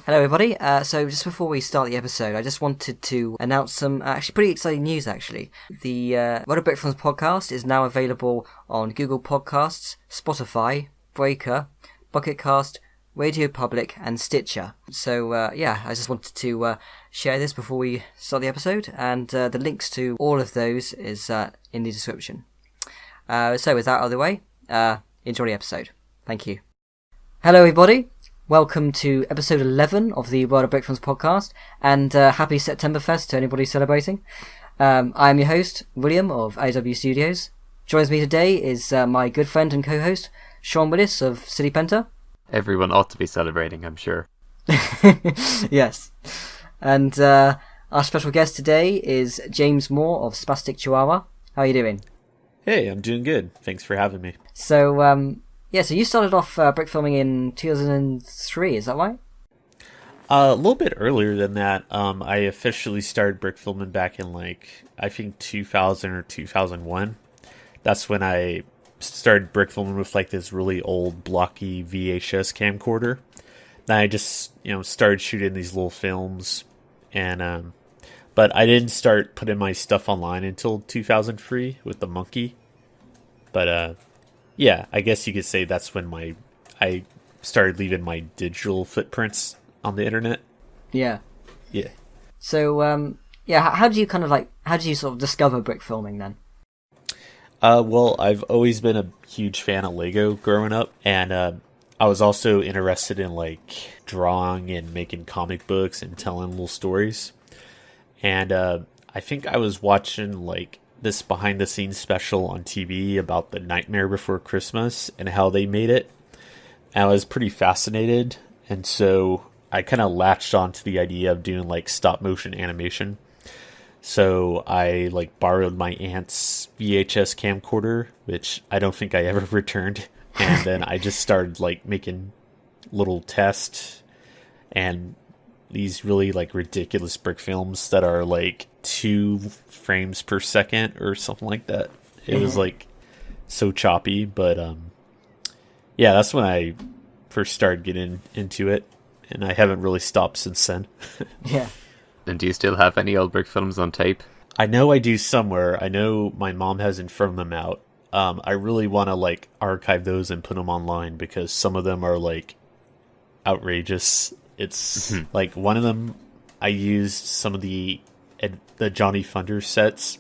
Hello, everybody. So just before we start the episode, I just wanted to announce some actually pretty exciting news. Actually, the Brickfilms podcast is now available on Google Podcasts, Spotify, Breaker, Bucketcast, Radio Public, and Stitcher. So I just wanted to share this before we start the episode, and the links to all of those is in the description. So with that out of the way, enjoy the episode. Thank you. Hello, everybody. Welcome to episode 11 of the World of Brickfilms podcast, and happy Septemberfest to anybody celebrating. I am your host, William of AW Studios. Joins me today is my good friend and co-host, Sean Willis of City Penta. Everyone ought to be celebrating, I'm sure. Yes. And our special guest today is James Morr of SpastikChuwawa. How are you doing? Hey, I'm doing good. Thanks for having me. So, so you started off brick filming in 2003, is that right? A little bit earlier than that. I officially started brick filming back in I think 2000 or 2001. That's when I started brick filming with this really old blocky VHS camcorder. Then I just started shooting these little films, and but I didn't start putting my stuff online until 2003 with the monkey. But yeah, I guess you could say that's when I started leaving my digital footprints on the internet. Yeah. Yeah. So, how do you how do you sort of discover brick filming then? Well, I've always been a huge fan of Lego growing up, and I was also interested in drawing and making comic books and telling little stories. And I think I was watching this behind the scenes special on TV about the Nightmare Before Christmas and how they made it. And I was pretty fascinated, and so I kind of latched on to the idea of doing stop motion animation. So I borrowed my aunt's VHS camcorder, which I don't think I ever returned, and then I just started making little tests and these really ridiculous brick films that are 2 frames per second or something like that. It was so choppy, but yeah, that's when I first started getting into it, and I haven't really stopped since then. Yeah. And do you still have any old brick films on tape? I know I do somewhere. I know my mom hasn't thrown them out. I really want to archive those and put them online because some of them are outrageous. It's one of them, I used some of the Johnny Thunder sets,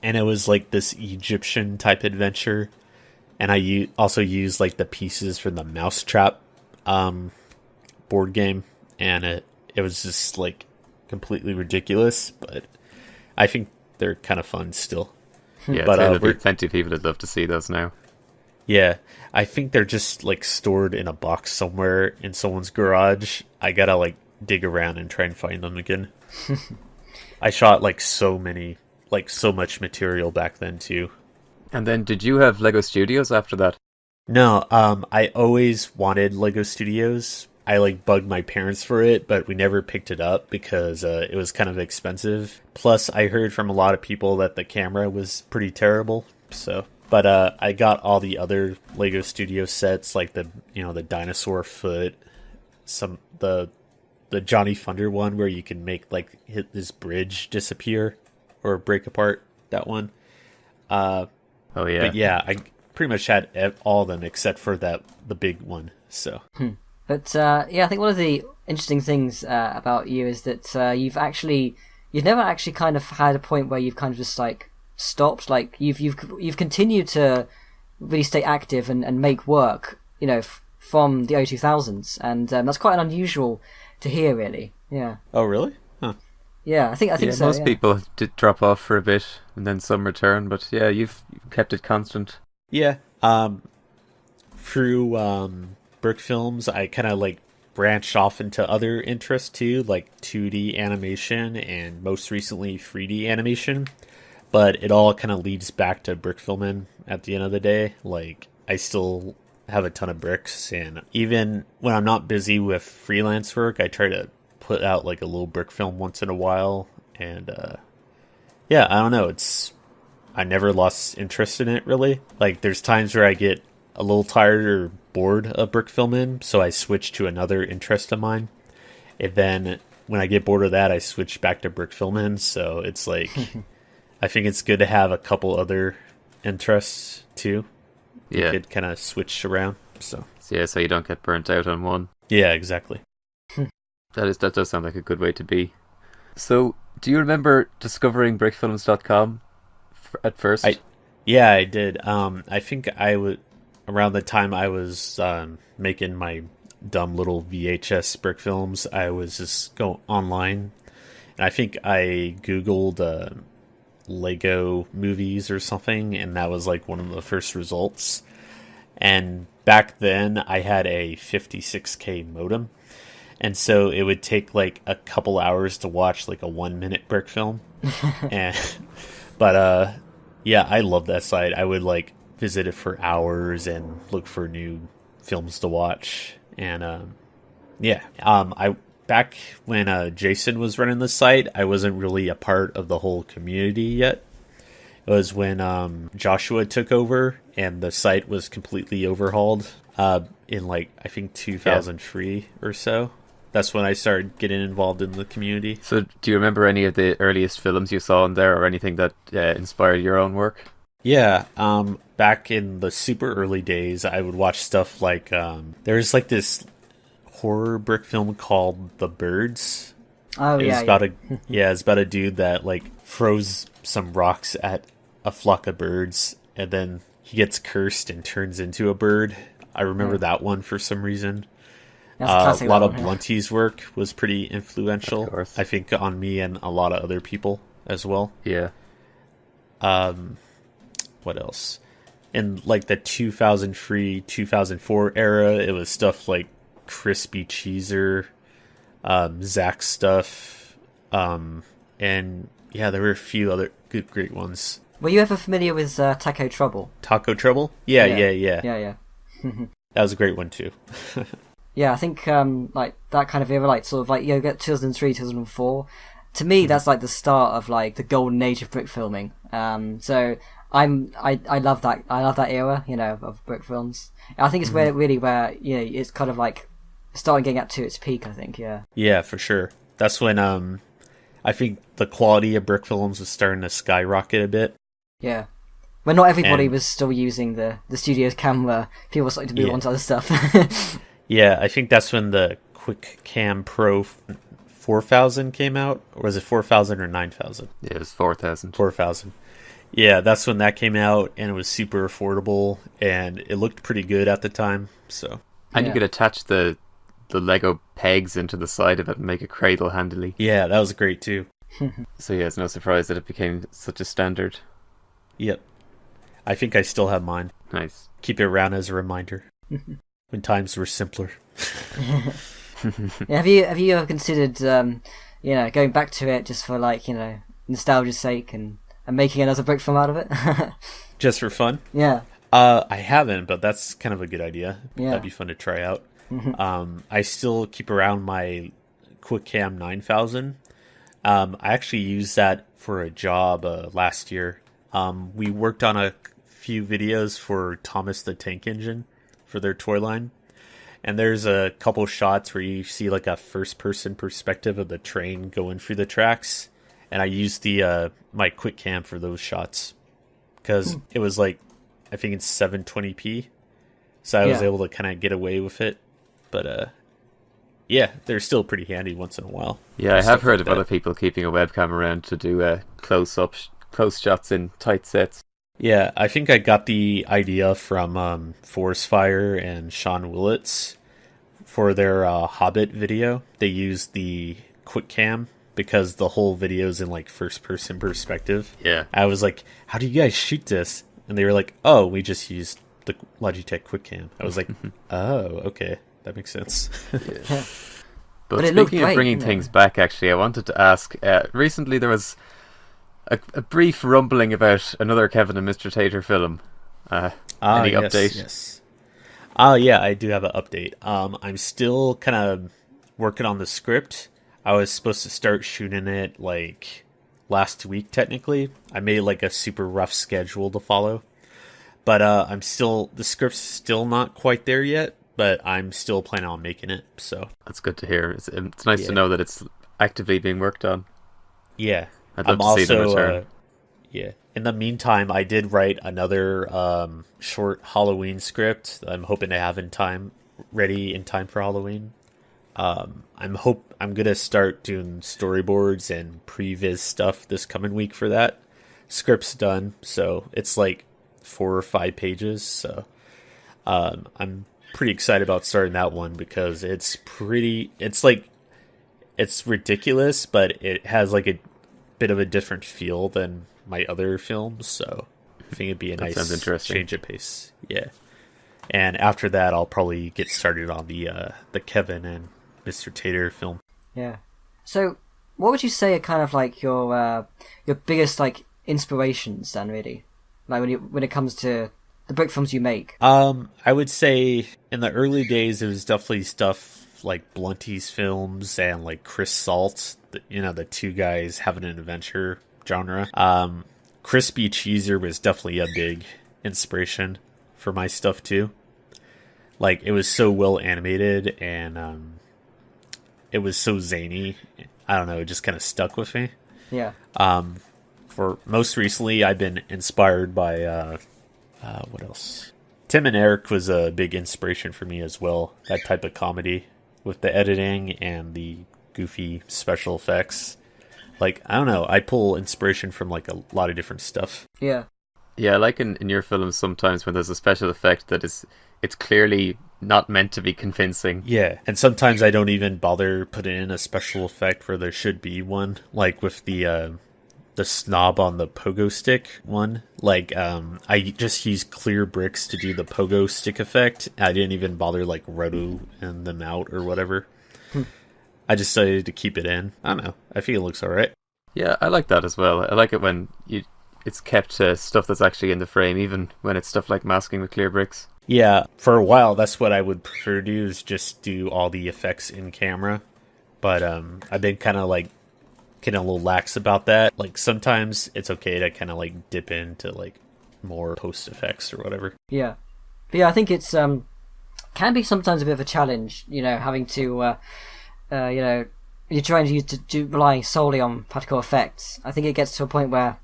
and it was this Egyptian type adventure, and I also used the pieces from the Mousetrap board game, and it was just completely ridiculous, but I think they're kind of fun still. Yeah, but there'll be plenty of people that'd love to see those now. Yeah, I think they're just stored in a box somewhere in someone's garage. I gotta dig around and try and find them again. I shot so much material back then too. And then did you have Lego Studios after that? No, I always wanted Lego Studios. I bugged my parents for it, but we never picked it up because it was kind of expensive. Plus, I heard from a lot of people that the camera was pretty terrible. So, but I got all the other Lego Studio sets, the dinosaur foot, the Johnny Thunder one where you can make hit this bridge disappear or break apart. That one. Oh yeah. But yeah, I pretty much had all of them except for the big one. So. But I think one of the interesting things about you is that you've never actually kind of had a point where you've kind of just stopped. You've continued to really stay active and make work, from the O2000s, and that's quite unusual to hear, really. Yeah. Oh, really? Huh. Yeah, I think so. Most people did drop off for a bit and then some return, but yeah, you've kept it constant. Yeah. Through Brickfilms, I kind of branched off into other interests too, 2D animation and most recently 3D animation. But it all kind of leads back to brick filming at the end of the day. I still have a ton of bricks, and even when I'm not busy with freelance work, I try to put out a little brick film once in a while. And yeah, I don't know. I never lost interest in it really. There's times where I get a little tired or bored of brick filming, so I switch to another interest of mine. And then when I get bored of that, I switch back to brickfilming. So it's like, I think it's good to have a couple other interests too. You could kind of switch around. So you don't get burnt out on one. Yeah, exactly. That does sound like a good way to be. So, do you remember discovering brickfilms.com at first? I did. I think I would around the time I was making my dumb little VHS brick films. I was just go online, and I think I googled Lego movies or something, and that was like one of the first results. And back then, I had a 56K modem. And so it would take like a couple hours to watch like a 1 minute brick film. But I love that site. I would like visit it for hours and look for new films to watch. And I back when Jason was running the site, I wasn't really a part of the whole community yet. It was when Joshua took over and the site was completely overhauled in like I think 2003 or so. That's when I started getting involved in the community. So do you remember any of the earliest films you saw in there or anything that inspired your own work? Yeah, back in the super early days, I would watch stuff like, there's like this horror brick film called The Birds. Oh, it's about a dude that like throws some rocks at a flock of birds and then he gets cursed and turns into a bird. I remember that one for some reason. A lot of Blunty's work was pretty influential, I think, on me and a lot of other people as well. Yeah. What else? In like the 2003, 2004 era, it was stuff like Crispy Cheeser, Zach stuff, and there were a few other great ones. Were you ever familiar with Taco Trouble? Taco Trouble? Yeah. Yeah. That was a great one too. Yeah, I think like that kind of era, like sort of like get 2003, 2004. To me, that's like the start of like the golden age of brick filming. So I love that. I love that era, of brick films. I think it's really where it's kind of like starting getting up to its peak. I think, yeah. Yeah, for sure. That's when I think the quality of brick films was starting to skyrocket a bit. Yeah. When not everybody was still using the studio's camera, people were starting to move on to other stuff. Yeah, I think that's when the Quick Cam Pro 4000 came out. Or was it 4000 or 9000? Yeah, it was 4000. 4000. Yeah, that's when that came out, and it was super affordable, and it looked pretty good at the time. So, and you could attach the Lego pegs into the side of it and make a cradle handily. Yeah, that was great too. So yeah, it's no surprise that it became such a standard. Yep. I think I still have mine. Nice. Keep it around as a reminder. When times were simpler. Have you ever considered going back to it just for like nostalgia's sake and making another brick film out of it? Just for fun? Yeah. I haven't, but that's kind of a good idea. Yeah. That'd be fun to try out. I still keep around my QuickCam 9000. I actually used that for a job last year. We worked on a few videos for Thomas the Tank Engine for their toy line, and there's a couple shots where you see like a first-person perspective of the train going through the tracks, and I used the my quick cam for those shots because it was like I think it's 720p, so I was able to kind of get away with it. But they're still pretty handy once in a while. Yeah, I have heard of other people keeping a webcam around to do close shots in tight sets. Yeah, I think I got the idea from Forest Fire and Sean Willits for their Hobbit video. They used the quick cam because the whole video's in like first person perspective. Yeah. I was like, how do you guys shoot this? And they were like, oh, we just used the Logitech quick cam. I was like, oh, okay. That makes sense. Yeah. But speaking of bringing things back, actually, I wanted to ask, recently there was a brief rumbling about another Kevin and Mr. Tater film. Any update? Yes. Yeah, I do have an update. I'm still kind of working on the script. I was supposed to start shooting it like last week, technically. I made like a super rough schedule to follow. But the script's still not quite there yet. but I'm still planning on making it. So that's good to hear. It's nice to know that it's actively being worked on. Yeah, I'd love to see them return. Yeah. In the meantime, I did write another short Halloween script that I'm hoping to have ready in time for Halloween. I'm gonna start doing storyboards and previs stuff this coming week for that. Script's done, so it's like 4 or 5 pages. So I'm pretty excited about starting that one because it's ridiculous, but it has like a bit of a different feel than my other films, so I think it'd be a nice change of pace. Yeah. And after that, I'll probably get started on the Kevin and Mr. Tater film. Yeah. So, what would you say are kind of like your biggest like inspirations then, really? Like when it comes to the brick films you make? I would say in the early days, it was definitely stuff like Blunty's films and like Chris Salt, the two guys having an adventure genre. Crispy Cheeser was definitely a big inspiration for my stuff too. Like, it was so well animated and it was so zany. I don't know, it just kind of stuck with me. Yeah. For most recently, I've been inspired by what else? Tim and Eric was a big inspiration for me as well. That type of comedy with the editing and the goofy special effects. Like, I don't know, I pull inspiration from like a lot of different stuff. Yeah. Yeah, I like in your films sometimes when there's a special effect that it's clearly not meant to be convincing. Yeah, and sometimes I don't even bother putting in a special effect where there should be one. Like with the snob on the pogo stick one. Like, I just used clear bricks to do the pogo stick effect. I didn't even bother like rotoing them out or whatever. I just decided to keep it in. I don't know. I feel it looks alright. Yeah, I like that as well. I like it when it's kept to stuff that's actually in the frame, even when it's stuff like masking with clear bricks. Yeah, for a while, that's what I would prefer to do, is just do all the effects in camera. But I've been kind of like getting a little lax about that. Like, sometimes it's okay to kind of like dip into like more post effects or whatever. Yeah. But yeah, I think it's can be sometimes a bit of a challenge, having to you're trying to rely solely on practical effects. I think it gets to a point where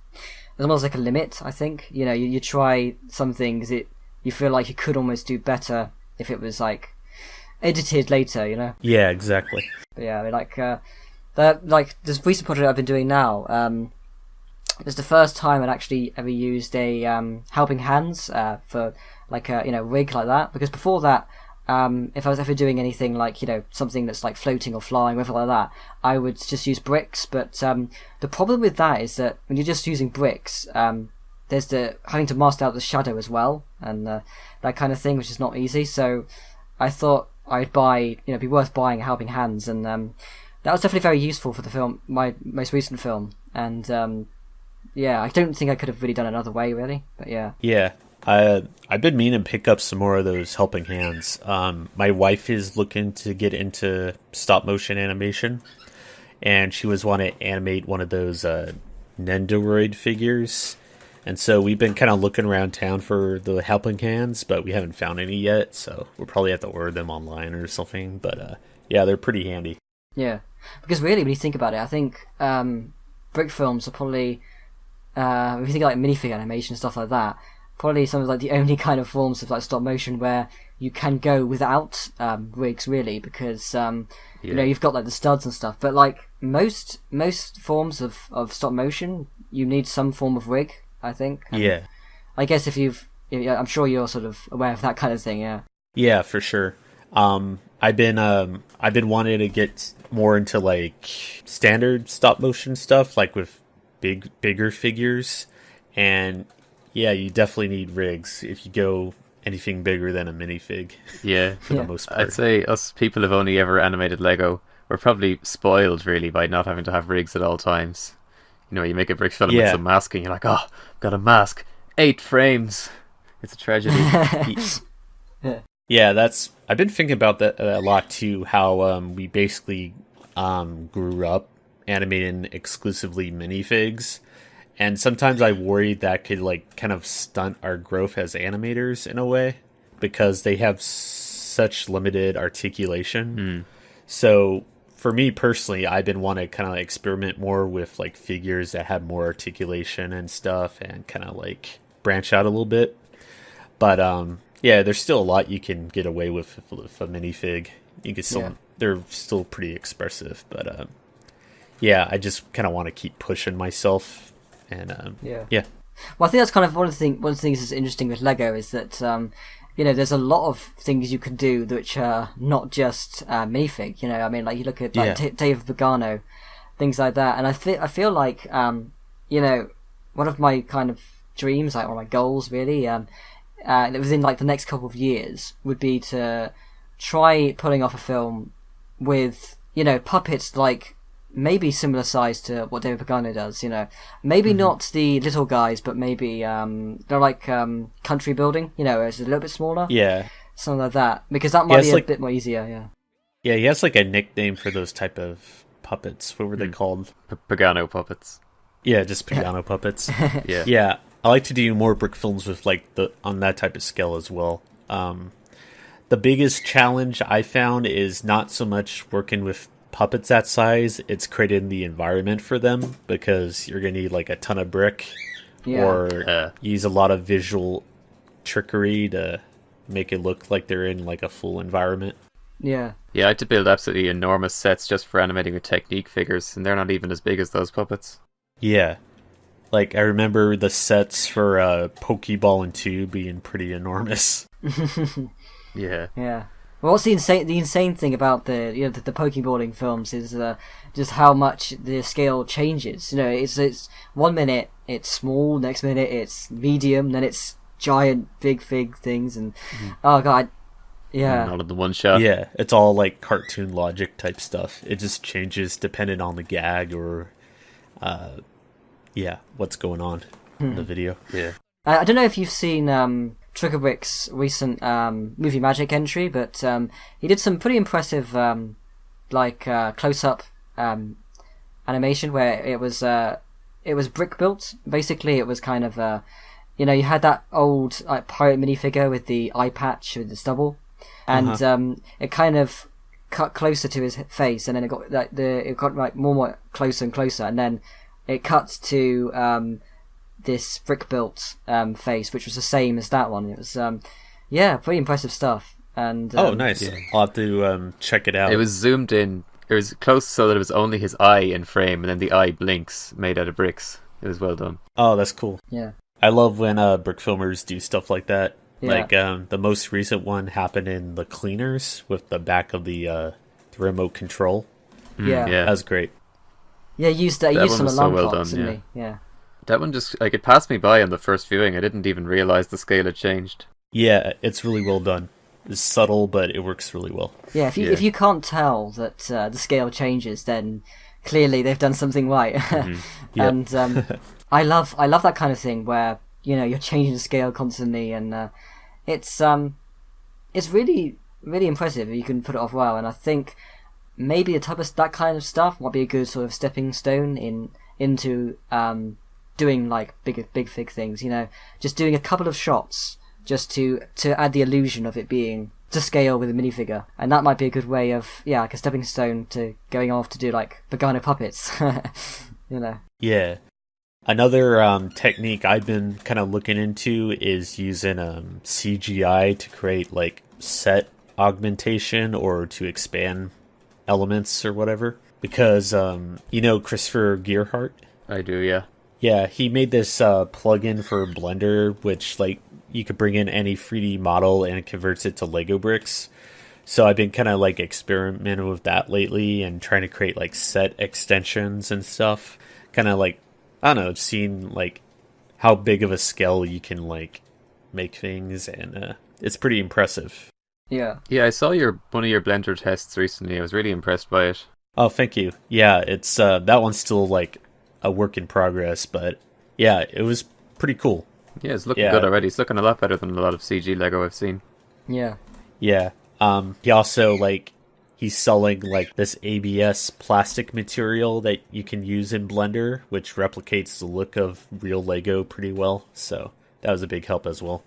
there's almost like a limit. I think you try some things, you feel like you could almost do better if it was like edited later. Yeah, exactly. But yeah, I mean, this recent project I've been doing now. It's the first time I'd actually ever used a helping hands for like a rig like that, because before that, if I was ever doing anything like something that's like floating or flying, whatever like that, I would just use bricks. But the problem with that is that when you're just using bricks, there's the having to master out the shadow as well, and that kind of thing, which is not easy. So I thought I'd buy, be worth buying a helping hands, and that was definitely very useful for the film, my most recent film. And yeah, I don't think I could have really done it another way, really. But yeah. Yeah. I've been meaning to pick up some more of those helping hands. My wife is looking to get into stop motion animation, and she was wanting to animate one of those Nendoroid figures. And so we've been kind of looking around town for the helping hands, but we haven't found any yet. So we'll probably have to order them online or something. But yeah, they're pretty handy. Yeah, because really, when you think about it, I think Brickfilms are probably, if you think like minifigure animation and stuff like that, probably some of like the only kind of forms of like stop motion where you can go without rigs, really, because you've got like the studs and stuff. But like most forms of stop motion, you need some form of rig, I think. And yeah. I guess I'm sure you're sort of aware of that kind of thing. Yeah. Yeah, for sure. I've been wanting to get more into like standard stop motion stuff, like with bigger figures, and yeah, you definitely need rigs if you go anything bigger than a minifig. Yeah, for the most part. I'd say us people who've only ever animated Lego, we're probably spoiled really by not having to have rigs at all times. You make a brick film with some masking, you're like, oh, I've got a mask, 8 frames. It's a tragedy. Yeah, I've been thinking about that a lot too, how we basically grew up animating exclusively minifigs. And sometimes I worry that could like kind of stunt our growth as animators in a way, because they have such limited articulation. So for me personally, I've been wanting to kind of experiment more with like figures that have more articulation and stuff, and kind of like branch out a little bit. But yeah, there's still a lot you can get away with a minifig. You can still they're still pretty expressive, but yeah, I just kind of want to keep pushing myself, and yeah. Well, I think that's kind of one of the things that's interesting with Lego is that you know, there's a lot of things you can do which are not just minifig. You know, I mean, like you look at like Dave Bogano, things like that, and I feel like you know, one of my kind of dreams, like one of my goals, really, within like the next couple of years, would be to try pulling off a film with, you know, puppets like maybe similar size to what David Pagano does, you know. Maybe not the little guys, but maybe they're like country building, you know, it's a little bit smaller. Yeah. Something like that. Because that might be a bit more easier, Yeah, he has like a nickname for those type of puppets. What were they called? Pagano puppets. Yeah, just Pagano puppets. Yeah. Yeah. I like to do more brick films with like on that type of scale as well. The biggest challenge I found is not so much working with puppets that size, it's creating the environment for them, because you're gonna need like a ton of brick or use a lot of visual trickery to make it look like they're in like a full environment. Yeah, I had to build absolutely enormous sets just for animating with technique figures, and they're not even as big as those puppets. Yeah, like I remember the sets for Pokeball and 2 being pretty enormous. Yeah. Well, what's the insane thing about the Pokeballing films is just how much the scale changes. You know, it's 1 minute it's small, next minute it's medium, then it's giant, big fig things, and oh god, all in the one shot. Yeah, it's all like cartoon logic type stuff. It just changes depending on the gag or, what's going on in the video. Yeah, I don't know if you've seen Trigger Brick's recent movie magic entry, but he did some pretty impressive close-up animation where it was brick built. Basically, it was kind of you know, you had that old like pirate minifigure with the eye patch with the stubble, and it kind of cut closer to his face, and then it got like more closer and closer, and then it cut to this brick built face, which was the same as that one. It was pretty impressive stuff. And nice. I'll have to check it out. It was zoomed in. It was close so that it was only his eye in frame, and then the eye blinks, made out of bricks. It was well done. Oh, that's cool. Yeah, I love when brick filmers do stuff like that. Like the most recent one happened in The Cleaners with the back of the remote control. That was great. Yeah, he used some alarm clocks, didn't he? Yeah. That one just, like, it passed me by on the first viewing. I didn't even realise the scale had changed. Yeah, it's really well done. It's subtle, but it works really well. Yeah, if you can't tell that the scale changes, then clearly they've done something right. And I love that kind of thing where, you know, you're changing the scale constantly, and it's really, really impressive if you can put it off well. And I think maybe that kind of stuff might be a good sort of stepping stone into doing like big fig things, you know, just doing a couple of shots just to add the illusion of it being to scale with a minifigure, and that might be a good way of like a stepping stone to going off to do like Pagano puppets. You know. Yeah. Another technique I've been kind of looking into is using CGI to create like set augmentation or to expand elements or whatever, because you know Christopher Gearhart? I do, yeah. Yeah, he made this plugin for Blender, which like you could bring in any 3D model and it converts it to Lego bricks. So I've been kind of like experimenting with that lately and trying to create like set extensions and stuff. Kind of like, I don't know, seeing like how big of a scale you can like make things, and it's pretty impressive. Yeah. Yeah, I saw one of your Blender tests recently. I was really impressed by it. Oh, thank you. Yeah, it's that one's still like a work in progress, but yeah, it was pretty cool. Yeah, it's looking good already. It's looking a lot better than a lot of CG Lego I've seen. Yeah. Yeah. He also he's selling like this ABS plastic material that you can use in Blender, which replicates the look of real Lego pretty well. So that was a big help as well.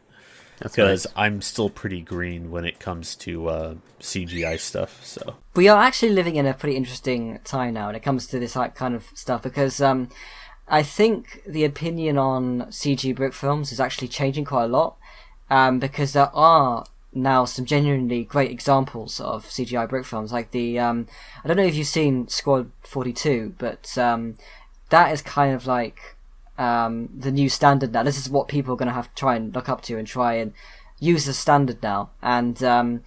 because I'm still pretty green when it comes to CGI stuff. So we are actually living in a pretty interesting time now when it comes to this kind of stuff, because I think the opinion on CG brick films is actually changing quite a lot, because there are now some genuinely great examples of CGI brick films, like the I don't know if you've seen Squad 42, but that is kind of like the new standard now. This is what people are going to have to try and look up to and try and use as standard now. And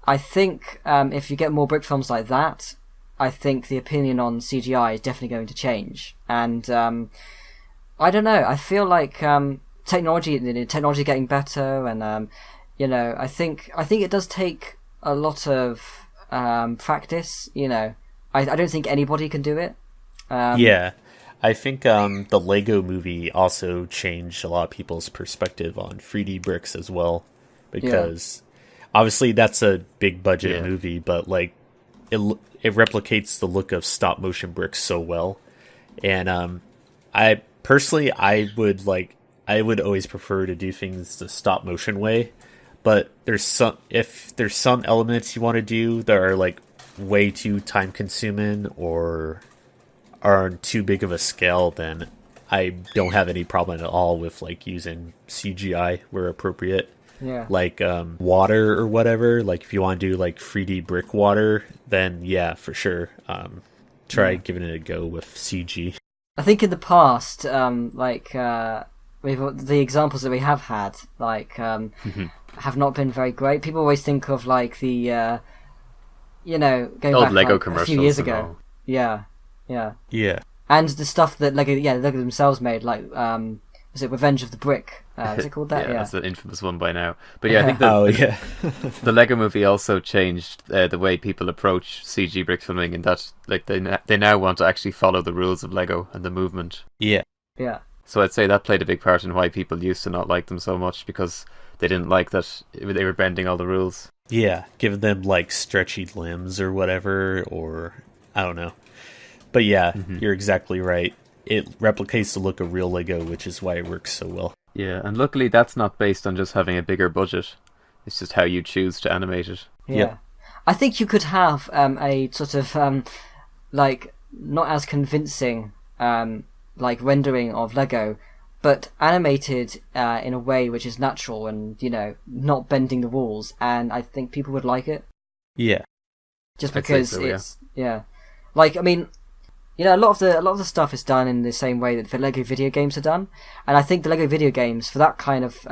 I think if you get more brick films like that, I think the opinion on CGI is definitely going to change. And I don't know, I feel like technology getting better, and I think it does take a lot of practice. I don't think anybody can do it. I think the Lego movie also changed a lot of people's perspective on 3D bricks as well, because obviously that's a big budget movie, but like it replicates the look of stop motion bricks so well. And I would always prefer to do things the stop motion way, but if there's some elements you want to do that are like way too time consuming or are too big of a scale, then I don't have any problem at all with like using CGI where appropriate. Yeah. Like water or whatever. Like if you want to do like 3D brick water, then yeah, for sure. Try giving it a go with CG. I think in the past, the examples that we have had, have not been very great. People always think of like the, going old back Lego like, commercials a few years ago. all. Yeah. And the stuff that Lego themselves made, like, was it Revenge of the Brick? Is it called that? Yeah, that's an infamous one by now. But yeah, I think that the Lego movie also changed the way people approach CG brick filming, and that like they now want to actually follow the rules of Lego and the movement. Yeah. So I'd say that played a big part in why people used to not like them so much, because they didn't like that they were bending all the rules. Yeah, giving them like stretchy limbs or whatever, or I don't know. But yeah, you're exactly right. It replicates the look of real Lego, which is why it works so well. Yeah, and luckily that's not based on just having a bigger budget. It's just how you choose to animate it. Yeah. I think you could have a sort of not as convincing rendering of Lego, but animated in a way which is natural and not bending the walls, and I think people would like it. Yeah. Just because it's like, I mean, a lot of the stuff is done in the same way that the Lego video games are done, and I think the Lego video games, for that kind of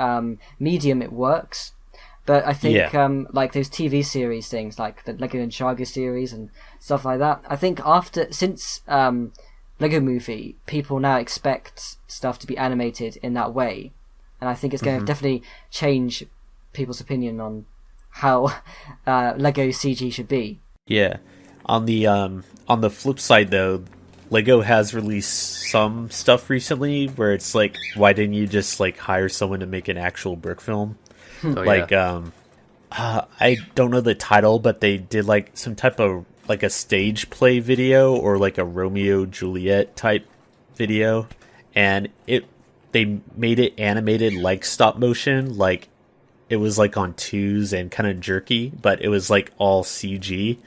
medium, it works. But I think like those TV series things, like the Lego Ninjago series and stuff like that, I think since Lego Movie, people now expect stuff to be animated in that way, and I think it's going to definitely change people's opinion on how Lego CG should be. Yeah. On the flip side, though, Lego has released some stuff recently where it's like, why didn't you just like hire someone to make an actual brick film? I don't know the title, but they did like some type of like a stage play video or like a Romeo Juliet type video, and they made it animated like stop motion, like it was like on twos and kind of jerky, but it was like all CG.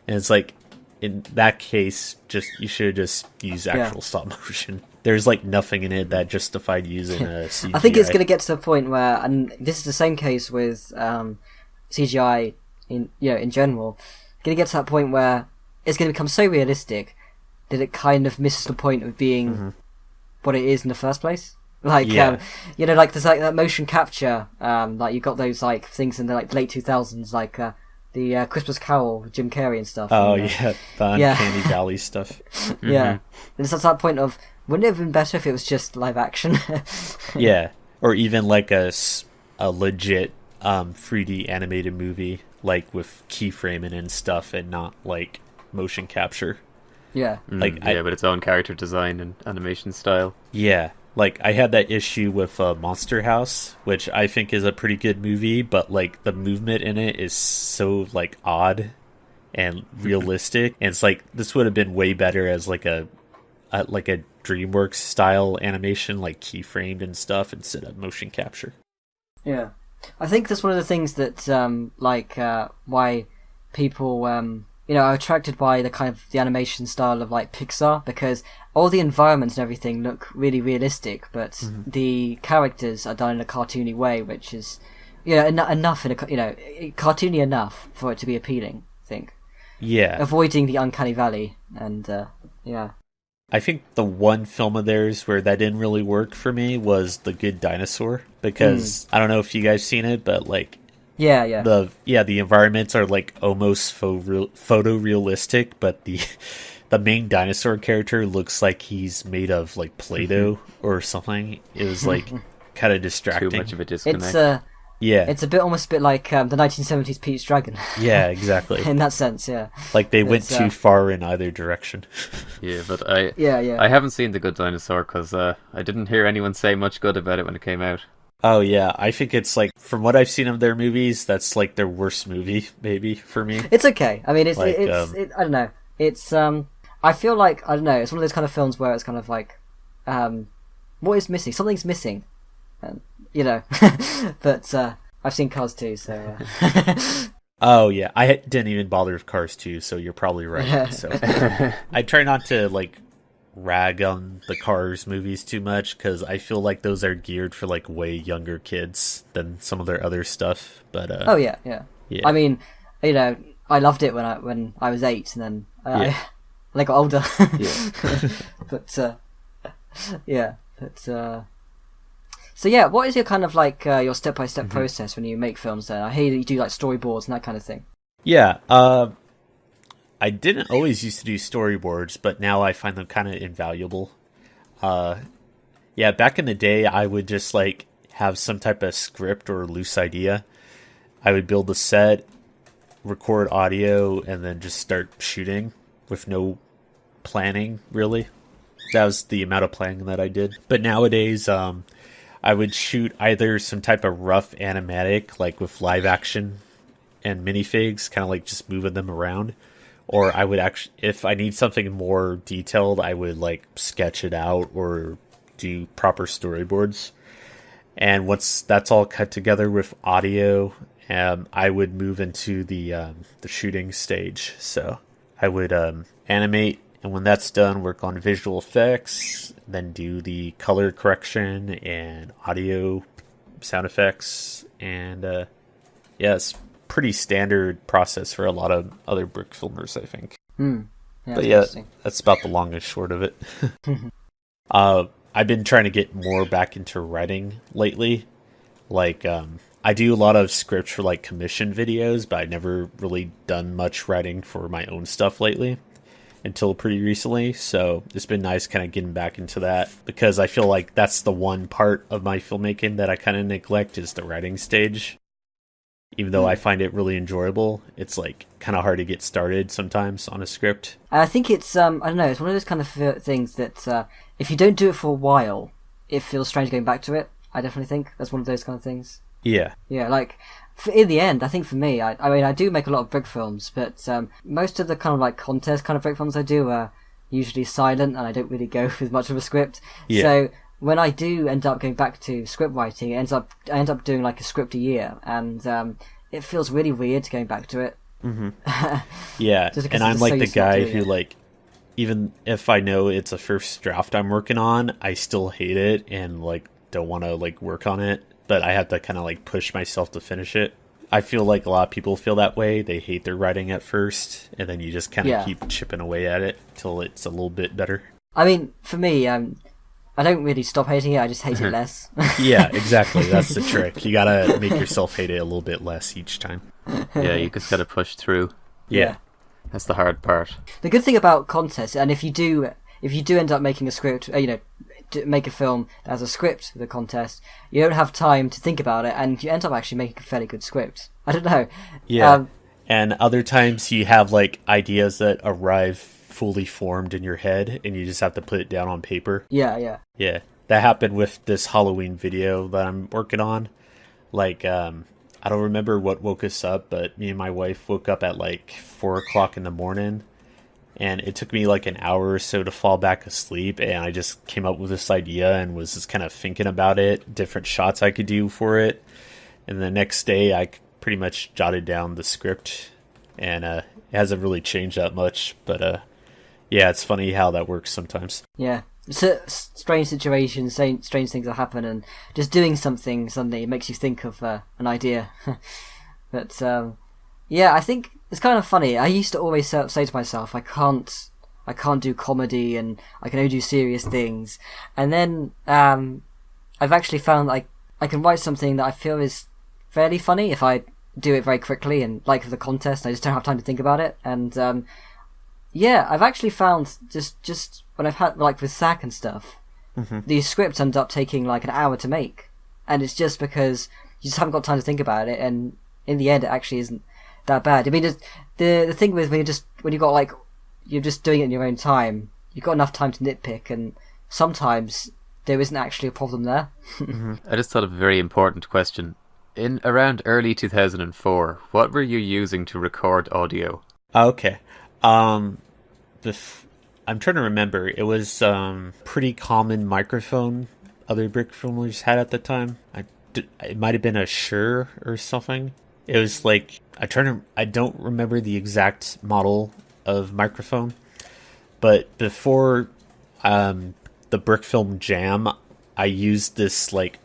And it's like, in that case, you should just use actual stop motion. There's like nothing in it that justified using a CGI. I think it's going to get to the point where, and this is the same case with CGI in general, going to get to that point where it's going to become so realistic that it kind of misses the point of being what it is in the first place. Like like there's like that motion capture, like you got those like things in the like late 2000s, like the Christmas Carol with Jim Carrey and stuff. Oh, the Uncanny Valley stuff. Yeah. And it's at that point of, wouldn't it have been better if it was just live action? Yeah. Or even like a legit 3D animated movie, like with keyframing and stuff, and not like motion capture. Yeah. Like but its own character design and animation style. Yeah. Like, I had that issue with Monster House, which I think is a pretty good movie, but, like, the movement in it is so, like, odd and realistic. And it's like, this would have been way better as, like, a DreamWorks-style animation, like, keyframed and stuff, instead of motion capture. Yeah. I think that's one of the things that why people are attracted by the kind of the animation style of like Pixar, because all the environments and everything look really realistic, but the characters are done in a cartoony way, which is enough cartoony enough for it to be appealing, I think. Yeah. Avoiding the uncanny valley and I think the one film of theirs where that didn't really work for me was The Good Dinosaur, because I don't know if you guys seen it, but like the environments are like almost photorealistic, but the main dinosaur character looks like he's made of like Play-Doh or something. It was like kind of distracting. Too much of a disconnect. It's almost a bit like the 1970s Pete's Dragon. Yeah, exactly. In that sense, yeah. Like they went too far in either direction. Yeah, but I haven't seen The Good Dinosaur because I didn't hear anyone say much good about it when it came out. Oh yeah, I think it's like, from what I've seen of their movies, that's like their worst movie, maybe, for me. It's okay. I mean, it's I don't know. It's I feel like, I don't know, it's one of those kind of films where it's kind of like, what is missing? Something's missing. But I've seen Cars 2, so... Oh, yeah, I didn't even bother with Cars 2, so you're probably right. So I try not to, like, rag on the Cars movies too much, because I feel like those are geared for, like, way younger kids than some of their other stuff, but... Oh, yeah. I mean, I loved it when I was 8, and then I got older. So yeah, what is your kind of like your step-by-step process when you make films then? I hear that you do like storyboards and that kind of thing. Yeah, I didn't always used to do storyboards, but now I find them kind of invaluable. Back in the day, I would just like have some type of script or loose idea. I would build a set, record audio, and then just start shooting with no planning, really. That was the amount of planning that I did. But nowadays, I would shoot either some type of rough animatic, like with live action and minifigs, kind of like just moving them around. Or I would actually, if I need something more detailed, I would like sketch it out or do proper storyboards. And once that's all cut together with audio, I would move into the shooting stage. So I would animate, and when that's done, work on visual effects, then do the color correction and audio, sound effects, and it's pretty standard process for a lot of other brick filmers, I think. But that's about the long and short of it. I've been trying to get more back into writing lately. Like, I do a lot of scripts for like commission videos, but I've never really done much writing for my own stuff lately until pretty recently. So it's been nice kind of getting back into that, because I feel like that's the one part of my filmmaking that I kind of neglect, is the writing stage. Even though I find it really enjoyable, it's like kind of hard to get started sometimes on a script. I think it's I don't know, it's one of those kind of things that if you don't do it for a while, it feels strange going back to it. I definitely think that's one of those kind of things. Yeah, like in the end, I think for me, I mean, I do make a lot of brick films, but most of the kind of like contest kind of brick films I do are usually silent, and I don't really go with much of a script. So when I do end up going back to script writing, I end up doing like a script a year, and it feels really weird going back to it. Yeah, and I'm like the guy who like, even if I know it's a first draft I'm working on, I still hate it and like don't want to like work on it, but I have to kind of like push myself to finish it. I feel like a lot of people feel that way. They hate their writing at first, and then you just kind of keep chipping away at it till it's a little bit better. I mean, for me, I don't really stop hating it, I just hate it less. Yeah, exactly. That's the trick. You gotta make yourself hate it a little bit less each time. Yeah, you just gotta push through. Yeah. That's the hard part. The good thing about contests, and if you do end up making a script, make a film that has a script for the contest, you don't have time to think about it, and you end up actually making a fairly good script. I don't know. Yeah. And other times you have like ideas that arrive fully formed in your head, and you just have to put it down on paper. Yeah. That happened with this Halloween video that I'm working on. Like, I don't remember what woke us up, but me and my wife woke up at like 4:00 in the morning, and it took me like an hour or so to fall back asleep, and I just came up with this idea and was just kind of thinking about it, different shots I could do for it. and the next day I pretty much jotted down the script, and it hasn't really changed that much, but yeah, it's funny how that works sometimes. Yeah, strange situations, strange things that happen, and just doing something suddenly makes you think of an idea. But yeah, I think it's kind of funny. I used to always say to myself, I can't do comedy, and I can only do serious things. And then I've actually found I can write something that I feel is fairly funny if I do it very quickly, and like for the contest, I just don't have time to think about it. And yeah, I've actually found just when I've had, like, with SAC and stuff, these scripts end up taking like an hour to make, and it's just because you just haven't got time to think about it, and in the end it actually isn't that bad. I mean, the thing with when you've got, like, you're just doing it in your own time, you've got enough time to nitpick, and sometimes there isn't actually a problem there. I just thought of a very important question. In around early 2004, what were you using to record audio? Okay. I'm trying to remember. It was pretty common microphone other Brickfilmers had at the time. It might have been a Shure or something. It was like, I don't remember the exact model of microphone, but before the Brickfilm Jam, I used this, like,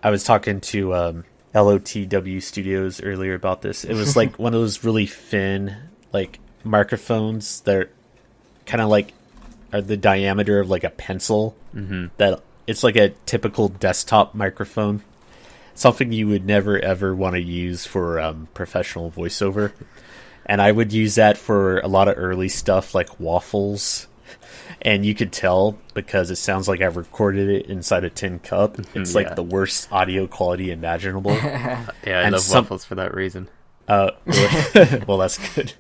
I was talking to LOTW Studios earlier about this. It was like one of those really thin, like, microphones that kind of like are the diameter of like a pencil. That it's like a typical desktop microphone, something you would never ever want to use for professional voiceover. And I would use that for a lot of early stuff like Waffles, and you could tell because it sounds like I've recorded it inside a tin cup. It's like the worst audio quality imaginable. Yeah, I love Waffles for that reason. Well, that's good.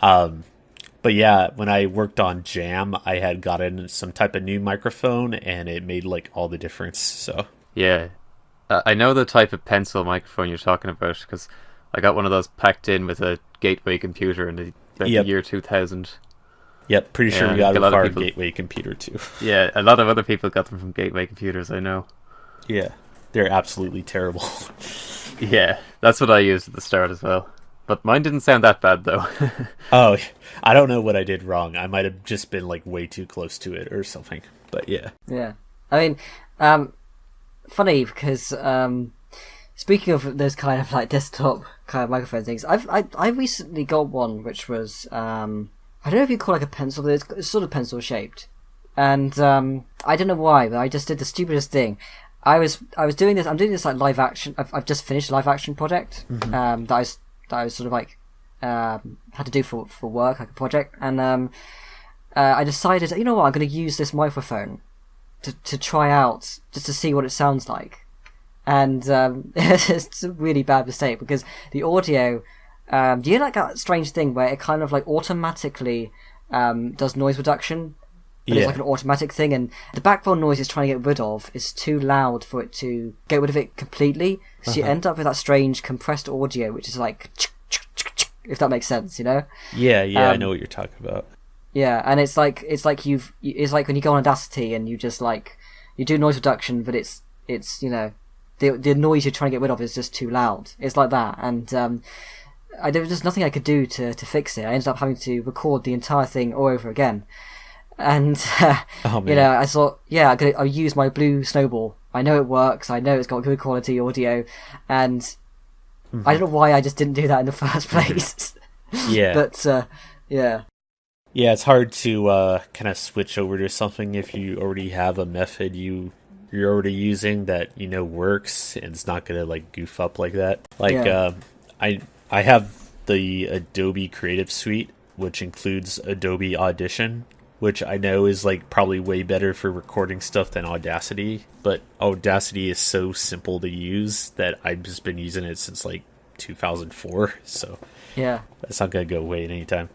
But yeah, when I worked on Jam, I had gotten some type of new microphone, and it made like all the difference. So yeah, I know the type of pencil microphone you're talking about, because I got one of those packed in with a Gateway computer in the year 2000. Yep, pretty sure we got it for our Gateway computer too. Yeah, a lot of other people got them from Gateway computers, I know. Yeah, they're absolutely terrible. Yeah, that's what I used at the start as well. But mine didn't sound that bad, though. Oh, I don't know what I did wrong. I might have just been like way too close to it or something. But yeah. Yeah. I mean, funny because speaking of those kind of like desktop kind of microphone things, I recently got one which was I don't know if you call it like a pencil, but it's sort of pencil shaped, and I don't know why, but I just did the stupidest thing. I was doing this. I'm doing this like live action. I've just finished a live action project that I was sort of like had to do for work, like a project, and I decided, you know what, I'm going to use this microphone to try out just to see what it sounds like. And it's a really bad mistake because the audio, do you like that strange thing where it kind of like automatically does noise reduction? But it's like an automatic thing, and the background noise it's trying to get rid of is too loud for it to get rid of it completely. So you end up with that strange compressed audio, which is like, if that makes sense, you know? Yeah, I know what you're talking about. Yeah, and it's like it's like when you go on Audacity and you just like you do noise reduction, but it's you know the noise you're trying to get rid of is just too loud. It's like that, and there was just nothing I could do to fix it. I ended up having to record the entire thing all over again. And you know, I thought, yeah, I'll use my blue snowball. I know it works. I know it's got good quality audio, and I don't know why I just didn't do that in the first place. Yeah, but yeah, it's hard to kind of switch over to something if you already have a method you're already using that you know works, and it's not gonna like goof up like that. Like I have the Adobe Creative Suite, which includes Adobe Audition, which I know is like probably way better for recording stuff than Audacity, but Audacity is so simple to use that I've just been using it since like 2004, so yeah, that's not gonna go away anytime.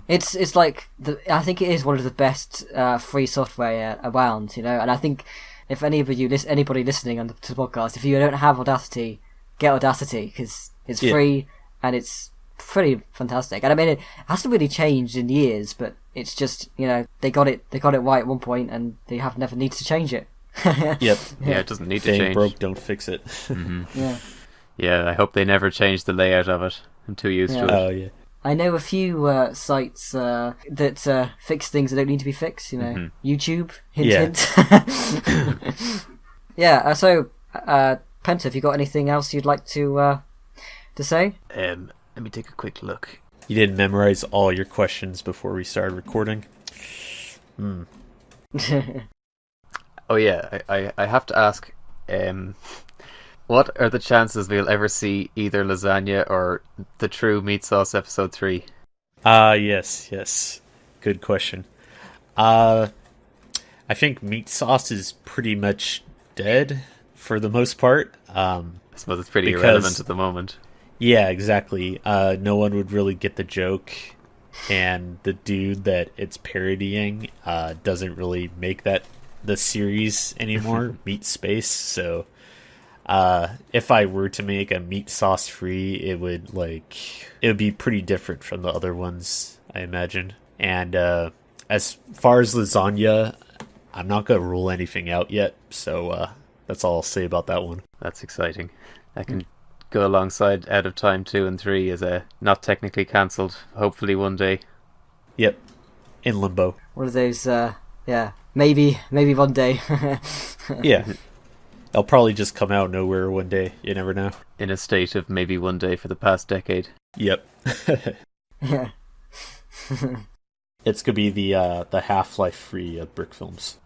It's like I think it is one of the best free software around, you know, and I think if anybody listening to the podcast, if you don't have Audacity, get Audacity because it's free and it's pretty fantastic. And I mean, it hasn't really changed in years, but it's just, you know, they got it right at one point, and they have never needed to change it. Yep. Yeah, it doesn't need to change. change. Broke, don't fix it. Yeah. Yeah, I hope they never change the layout of it. I'm too used to it. Oh, yeah. I know a few sites that fix things that don't need to be fixed. YouTube, hint, hint. Yeah. So, Penta, have you got anything else you'd like to say? Let me take a quick look. You didn't memorize all your questions before we started recording? Oh yeah, I have to ask, what are the chances we'll ever see either Lasagna or The True Meat Sauce Episode 3? Yes. Good question. I think Meat Sauce is pretty much dead for the most part. I suppose it's pretty irrelevant at the moment. Yeah, exactly. No one would really get the joke, and the dude that it's parodying doesn't really make that the series anymore, Meat Space. So if I were to make a meat sauce free, it would be pretty different from the other ones, I imagine. And as far as Lasagna, I'm not gonna rule anything out yet, so that's all I'll say about that one. That's exciting. I can go alongside Out of Time 2 and 3 as a not technically cancelled, hopefully one day. Yep, in limbo. One of those, maybe one day. Yeah. They'll probably just come out of nowhere one day. You never know. In a state of maybe one day for the past decade. Yep. Yeah. It's gonna be the Half-Life free of Brickfilms.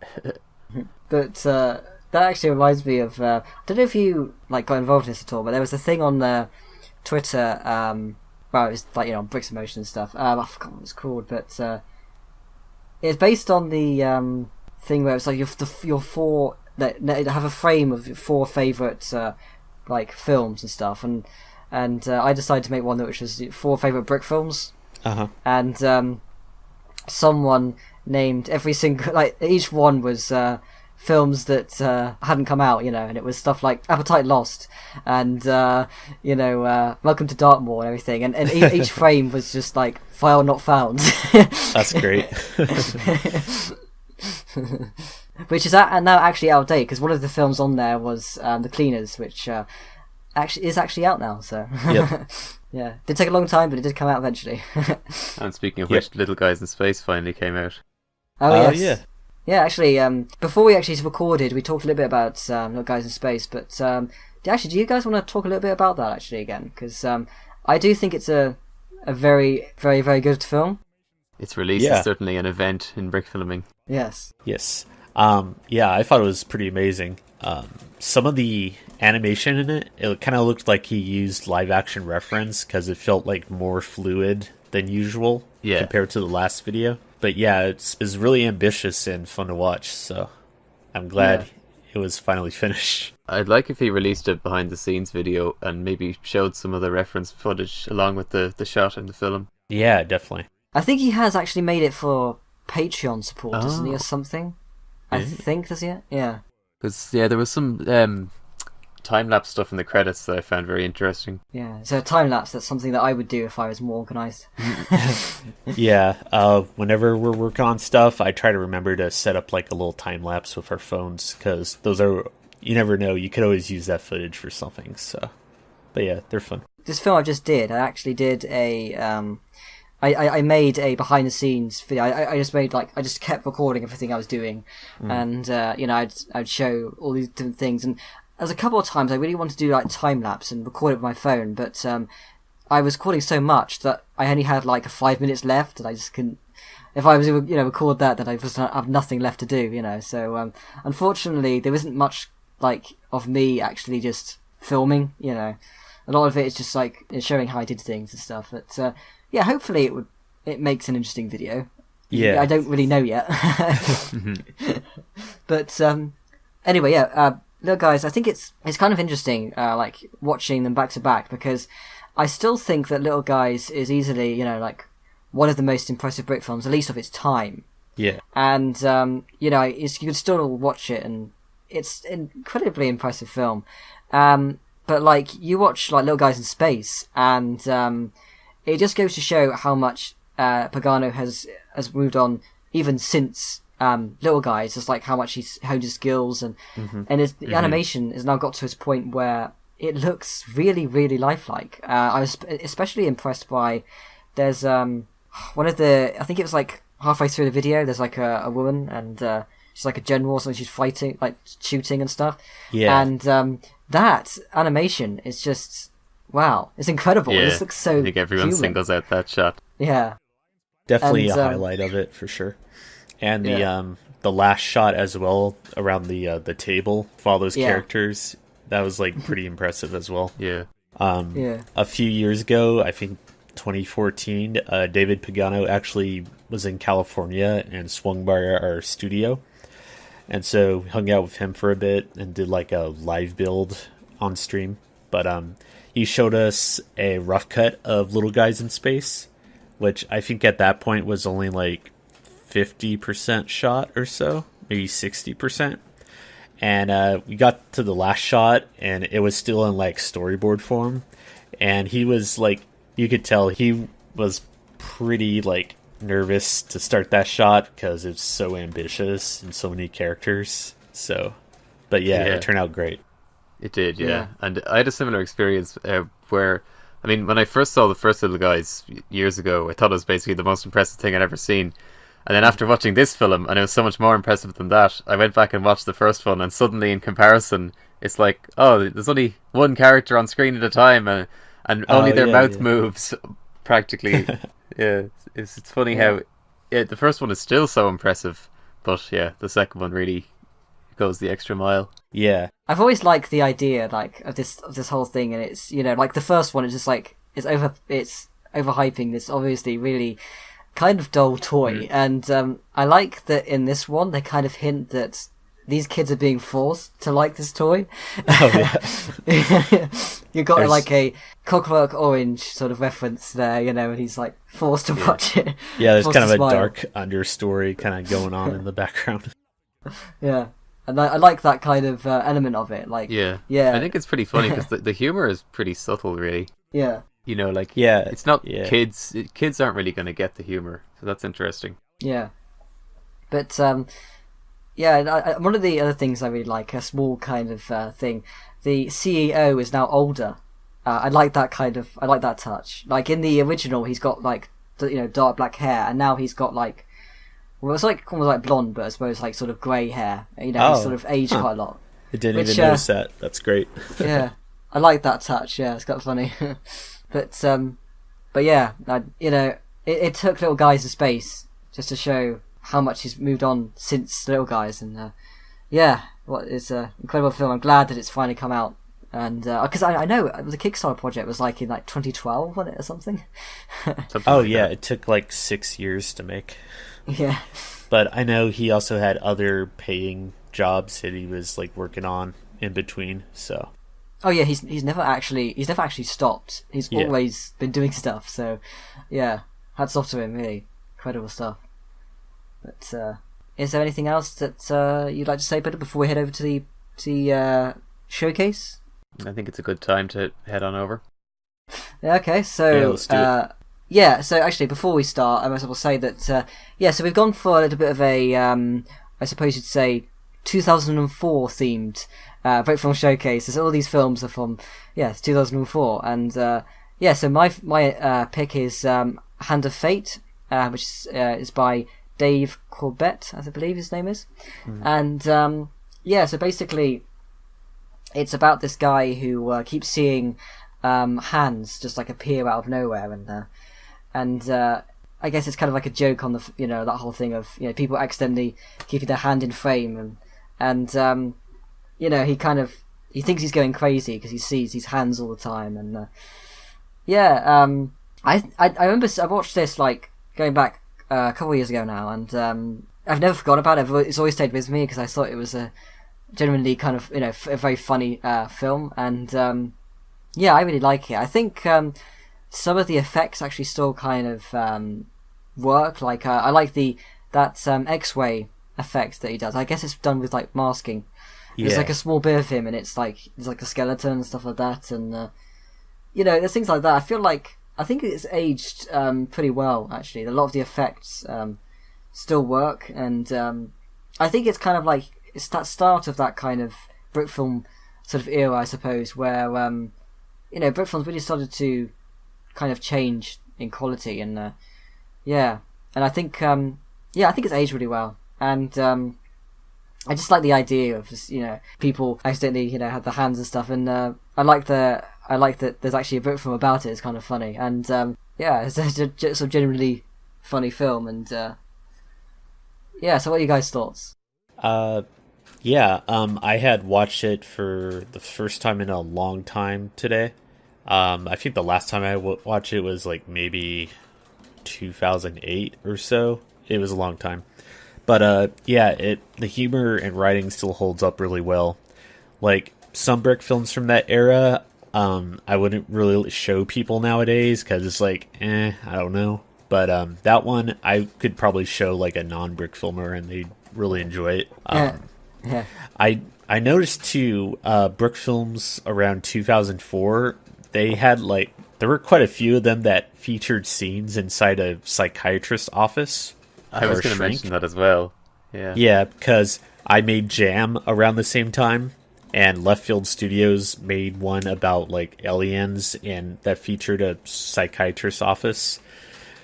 But that actually reminds me of I don't know if you got involved in this at all, but there was a thing on Twitter. Well, it was on Bricks Emotion and stuff. I forgot what it was called, but it's based on the thing where it's your four that have a frame of your 4 favorite films and stuff, and I decided to make one which was 4 favorite brick films. And someone named every single each one was films that hadn't come out, and it was stuff like Appetite Lost and Welcome to Dartmoor and everything, and each frame was just file not found. That's great. Which is now actually out of date, because one of the films on there was The Cleaners, which is actually out now. So yep. Yeah, did take a long time, but it did come out eventually. And speaking of which, Little Guys in Space finally came out. Oh yes. Yeah. Yeah, actually, before we actually recorded, we talked a little bit about Little Guys in Space, but do you guys want to talk a little bit about that actually again? Because I do think it's a very, very, very good film. Its release is certainly an event in brick filming. Yes. Yes. I thought it was pretty amazing. Some of the animation in it kind of looked like he used live action reference because it felt more fluid than usual compared to the last video. But yeah, it's really ambitious and fun to watch, so I'm glad it was finally finished. I'd like if he released a behind the scenes video and maybe showed some of the reference footage along with the shot in the film. Yeah, definitely. I think he has actually made it for Patreon support, isn't he, or something? I think, does he? Yeah. Because, there was some time-lapse stuff in the credits that I found very interesting. Yeah, so time-lapse, that's something that I would do if I was more organised. Yeah, whenever we're working on stuff, I try to remember to set up a little time-lapse with our phones, because those are, you never know, you could always use that footage for something, so. But yeah, they're fun. This film I just did, I actually did I made a behind the scenes video. I just made I just kept recording everything I was doing, and I'd show all these different things. And there's a couple of times I really wanted to do time lapse and record it with my phone, but I was recording so much that I only had 5 minutes left, and I just couldn't. If I was record that, then I just have nothing left to do. So unfortunately, there isn't much of me actually just filming. A lot of it is just showing how I did things and stuff. But yeah, hopefully it makes an interesting video. Yeah, I don't really know yet. But anyway, Little Guys, I think it's kind of interesting, watching them back to back, because I still think that Little Guys is easily, one of the most impressive brick films, at least of its time. Yeah, and you could still watch it, and it's an incredibly impressive film. But you watch Little Guys in Space, and it just goes to show how much Pagano has moved on, even since Little Guys. Just how much he's honed his skills, and his animation has now got to his point where it looks really, really lifelike. I was especially impressed by, there's one of the, I think it was like halfway through the video, there's like a woman, and she's like a general, so she's fighting, like shooting and stuff. Yeah. And that animation is just, wow, it's incredible. Yeah. It just looks so I think everyone human. singles out that shot. Yeah. Definitely And, a highlight of it for sure. And the last shot as well around the table with all those characters, that was like pretty impressive as well. Yeah. A few years ago, I think 2014, David Pagano actually was in California and swung by our studio, and so hung out with him for a bit and did like a live build on stream. But he showed us a rough cut of Little Guys in Space, which I think at that point was only like 50% shot or so, maybe 60%. And we got to the last shot, and it was still in like storyboard form. And he was like, you could tell he was pretty like nervous to start that shot because it's so ambitious and so many characters. So, but yeah, it turned out great. It did, yeah. And I had a similar experience where, I mean, when I first saw the first Little Guys years ago, I thought it was basically the most impressive thing I'd ever seen. And then after watching this film, and it was so much more impressive than that, I went back and watched the first one, and suddenly in comparison, it's like, oh, there's only one character on screen at a time, and only their mouth moves, practically. Yeah, it's funny how the first one is still so impressive, but yeah, the second one really goes the extra mile. Yeah. I've always liked the idea, like, of this whole thing, and it's, you know, like the first one is just like, it's overhyping this obviously really kind of dull toy, and I like that in this one they kind of hint that these kids are being forced to like this toy. Oh, yeah. You've got like a Clockwork Orange sort of reference there, you know, and he's like forced to watch it. Yeah, there's kind of a dark understory kind of going on in the background. Yeah, and I like that kind of element of it. Like, yeah. I think it's pretty funny because the humor is pretty subtle, really. Yeah. You know, like, it's not kids. Kids aren't really going to get the humor, so that's interesting. Yeah, but one of the other things I really like, a small kind of thing, the CEO is now older. I like that touch. Like in the original, he's got like dark black hair, and now he's got like, well, it's like almost like blonde, but I suppose like sort of grey hair. You know, he's sort of aged quite a lot. I didn't even notice that. That's great. Yeah, I like that touch. Yeah, it's got funny. But yeah, it took Little Guys in Space just to show how much he's moved on since Little Guys, and it's an incredible film. I'm glad that it's finally come out, and because I know the Kickstarter project was like in like 2012, wasn't it, or something? It took like 6 years to make. Yeah, but I know he also had other paying jobs that he was like working on in between, so. Oh yeah, he's never actually stopped. He's always been doing stuff. So, yeah, hats off to him. Really incredible stuff. But is there anything else that you'd like to say, Peter, before we head over to the showcase? I think it's a good time to head on over. Yeah, okay, so let's do it. So actually, before we start, I might as well say that so we've gone for a little bit of a I suppose you'd say 2004 themed Brickfilm Showcase. So all these films are from 2004, and so my pick is Hand of Fate, which is by Dave Corbett, as I believe his name is, and so basically it's about this guy who keeps seeing hands just like appear out of nowhere, and I guess it's kind of like a joke on the that whole thing of people accidentally keeping their hand in frame, and he thinks he's going crazy because he sees these hands all the time, and I remember I watched this like going back a couple of years ago now, and I've never forgotten about it. It's always stayed with me because I thought it was a genuinely kind of a very funny film, and I really like it. I think some of the effects actually still kind of work. Like I like that X-ray effect that he does. I guess it's done with like masking. There's like a small bit of him, and it's like there's like a skeleton and stuff like that, and there's things like that. I think it's aged pretty well actually. A lot of the effects still work, and I think it's kind of like it's that start of that kind of Brickfilm sort of era, I suppose, where brick films really started to kind of change in quality, and and I think it's aged really well, and I just like the idea of just, people accidentally have the hands and stuff, and I like that there's actually a brick film about it. It's kind of funny, and it's a sort of genuinely funny film, and so what are you guys' thoughts? I had watched it for the first time in a long time today. I think the last time I watched it was like maybe 2008 or so. It was a long time. But the humor and writing still holds up really well. Like some brick films from that era, I wouldn't really show people nowadays because it's like, I don't know. But that one I could probably show like a non-brick filmer and they'd really enjoy it. I noticed too, Brickfilms around 2004, they had there were quite a few of them that featured scenes inside a psychiatrist's office. I was going to mention that as well. Yeah. Yeah, because I made Jam around the same time, and Left Field Studios made one about aliens, and that featured a psychiatrist's office.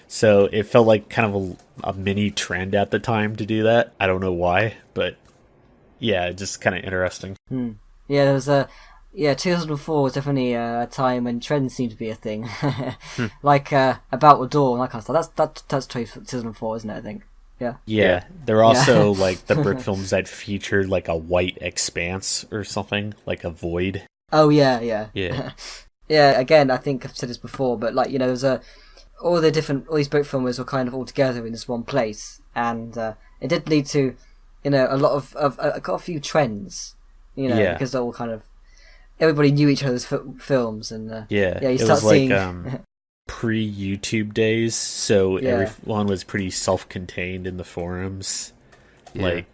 So it felt like kind of a mini trend at the time to do that. I don't know why, but yeah, just kind of interesting. Yeah, there was 2004 was definitely a time when trends seemed to be a thing. Like About the Door and that kind of stuff. That's 2004, isn't it, I think? Yeah. Yeah. There are also the brick films that featured a white expanse or something, like a void. Oh yeah. Yeah. Yeah, again, I think I've said this before, but there's all these brick filmers were kind of all together in this one place, and it did lead to a lot of got a few trends, because they're all kind of, everybody knew each other's films, and you start seeing pre-YouTube days, so everyone was pretty self-contained in the forums. I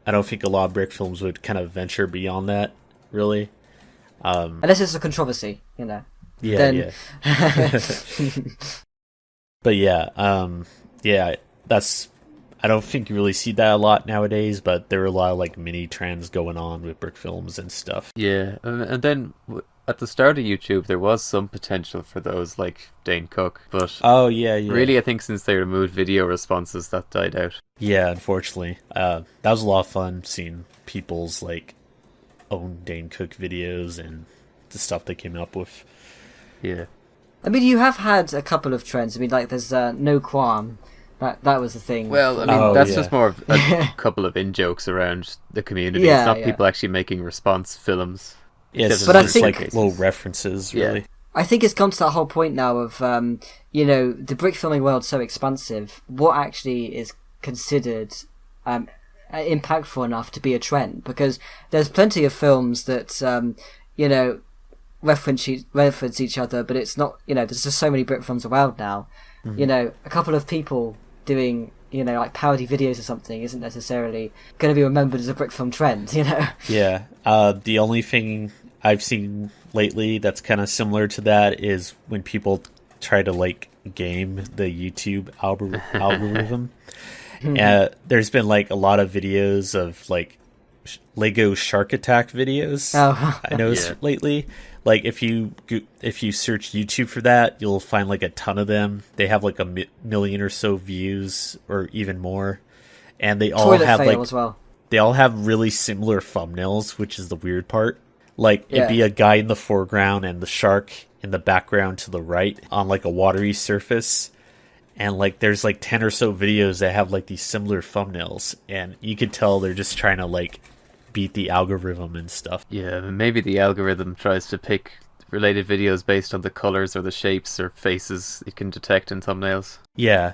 don't think a lot of brick films would kind of venture beyond that, really. Unless it's a controversy, Yeah. But that's, I don't think you really see that a lot nowadays, but there are a lot of mini trends going on with brick films and stuff. Yeah, and then at the start of YouTube, there was some potential for those like Dane Cook, but really, I think since they removed video responses, that died out. Yeah, unfortunately, that was a lot of fun seeing people's own Dane Cook videos and the stuff they came up with. Yeah, I mean, you have had a couple of trends. I mean, there's No Qualm. That was the thing. Well, I mean, that's just more of a couple of in-jokes around the community. It's not people actually making response films. Yes, but I think little references, really. I think it's gone to that whole point now of, the brick filming world's so expansive. What actually is considered impactful enough to be a trend? Because there's plenty of films that, reference each other, but it's not, there's just so many brick films around now. Mm-hmm. A couple of people doing parody videos or something isn't necessarily going to be remembered as a brick film trend. Yeah. The only thing I've seen lately that's kind of similar to that is when people try to game the YouTube algorithm. There's been a lot of videos of Lego Shark Attack videos. I noticed lately. If you search YouTube for that, you'll find a ton of them. They have a million or so views, or even more, and they all have as well. They all have really similar thumbnails, which is the weird part. It'd be a guy in the foreground and the shark in the background to the right on a watery surface, and there's 10 or so videos that have these similar thumbnails, and you could tell they're just trying to beat the algorithm and stuff. Yeah, maybe the algorithm tries to pick related videos based on the colors or the shapes or faces it can detect in thumbnails. Yeah,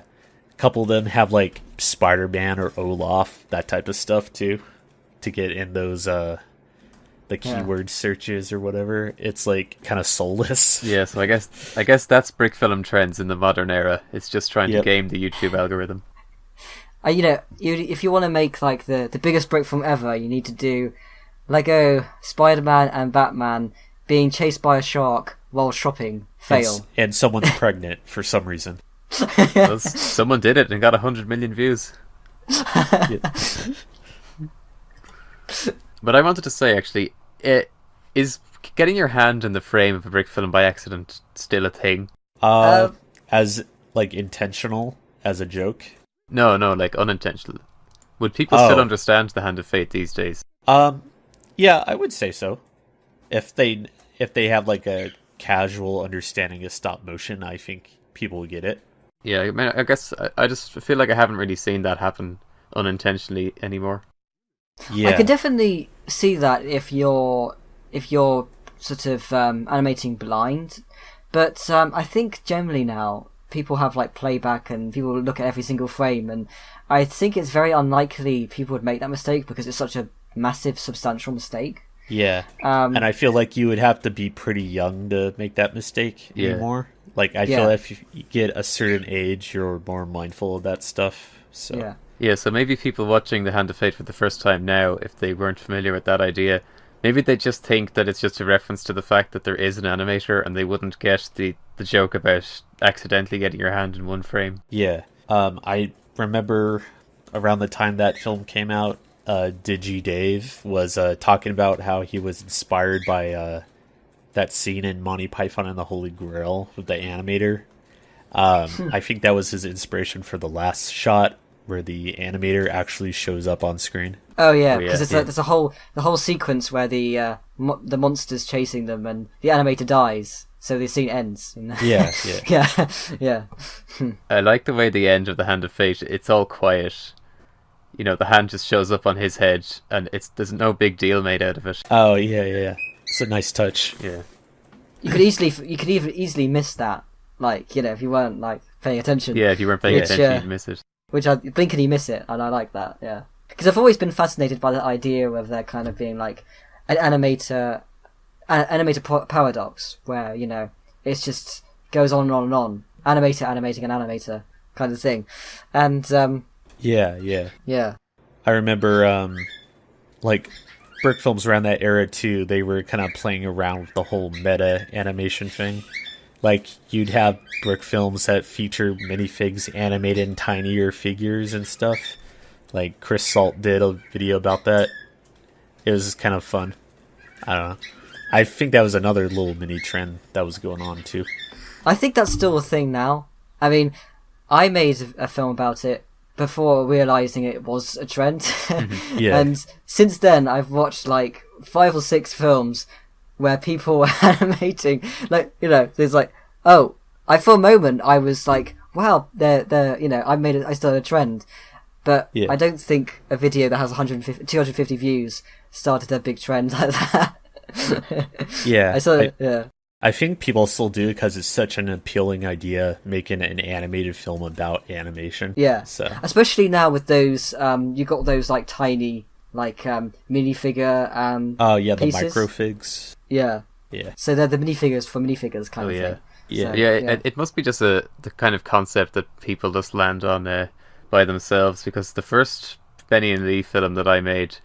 a couple of them have Spider-Man or Olaf, that type of stuff too, to get in those the keyword searches or whatever. It's kind of soulless. Yeah, so I guess that's brick film trends in the modern era. It's just trying to game the YouTube algorithm. If you want to make the biggest brick film ever, you need to do Lego Spider-Man and Batman being chased by a shark while shopping. Fail. And someone's pregnant for some reason. Well, someone did it and got 100 million views. But I wanted to say, actually, Is getting your hand in the frame of a brick film by accident still a thing? As like intentional as a joke? No, like unintentional. Would people still understand the Hand of Fate these days? Yeah, I would say so. If they have like a casual understanding of stop motion, I think people would get it. Yeah, I mean, I guess I just feel like I haven't really seen that happen unintentionally anymore. Yeah, I can definitely see that if you're sort of animating blind, but I think generally now people have like playback and people look at every single frame, and I think it's very unlikely people would make that mistake because it's such a massive, substantial mistake. Yeah, and I feel like you would have to be pretty young to make that mistake anymore. Like, I feel if you get a certain age, you're more mindful of that stuff. So so maybe people watching The Hand of Fate for the first time now, if they weren't familiar with that idea, maybe they just think that it's just a reference to the fact that there is an animator, and they wouldn't get the joke about accidentally getting your hand in one frame. Yeah, I remember around the time that film came out, Digi Dave was talking about how he was inspired by that scene in Monty Python and the Holy Grail with the animator. I think that was his inspiration for the last shot where the animator actually shows up on screen. Oh yeah, because there's the whole sequence where the monster's chasing them and the animator dies, so the scene ends. Yeah. I like the way the end of The Hand of Fate, it's all quiet. You know, the hand just shows up on his head, and there's no big deal made out of it. Oh yeah. It's a nice touch. Yeah. You could easily miss that, like, you know, if you weren't like paying attention. Yeah, if you weren't paying attention, you'd miss it. Which I blink and you miss it, and I like that. Yeah, because I've always been fascinated by the idea of there kind of being like an animator paradox, where, you know, it's just goes on and on and on, animator animating an animator kind of thing, and yeah. I remember like Brickfilms around that era too, they were kind of playing around with the whole meta animation thing. Like, you'd have Brickfilms that feature minifigs animated in tinier figures and stuff. Like, Chris Salt did a video about that. It was kind of fun. I don't know. I think that was another little mini trend that was going on too. I think that's still a thing now. I mean, I made a film about it before realizing it was a trend. Yeah. And since then, I've watched like 5 or 6 films where people were animating, like, you know, there's like, for a moment I was like, wow, they're you know, I started a trend, but I don't think a video that has 250 views started a big trend like that. I think people still do because it's such an appealing idea, making an animated film about animation. Yeah, so especially now with those, you got those like tiny, like minifigure the pieces. microfigs. Yeah. So they're the minifigures for minifigures kind of thing. It must be just the kind of concept that people just land on by themselves, because the first Benny and Lee film that I made,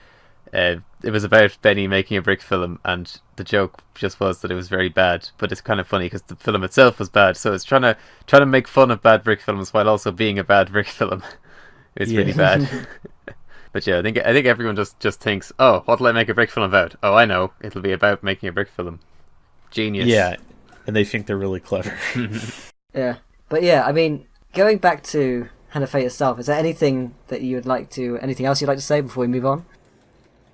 it was about Benny making a brick film, and the joke just was that it was very bad. But it's kind of funny because the film itself was bad, so it's trying to make fun of bad brick films while also being a bad brick film. It's really bad. But yeah, I think everyone just thinks, oh, what'll I make a brick film about? Oh, I know, it'll be about making a brick film. Genius. Yeah, and they think they're really clever. Yeah, but yeah, I mean, going back to Hand of Fate itself, is there anything else you'd like to say before we move on?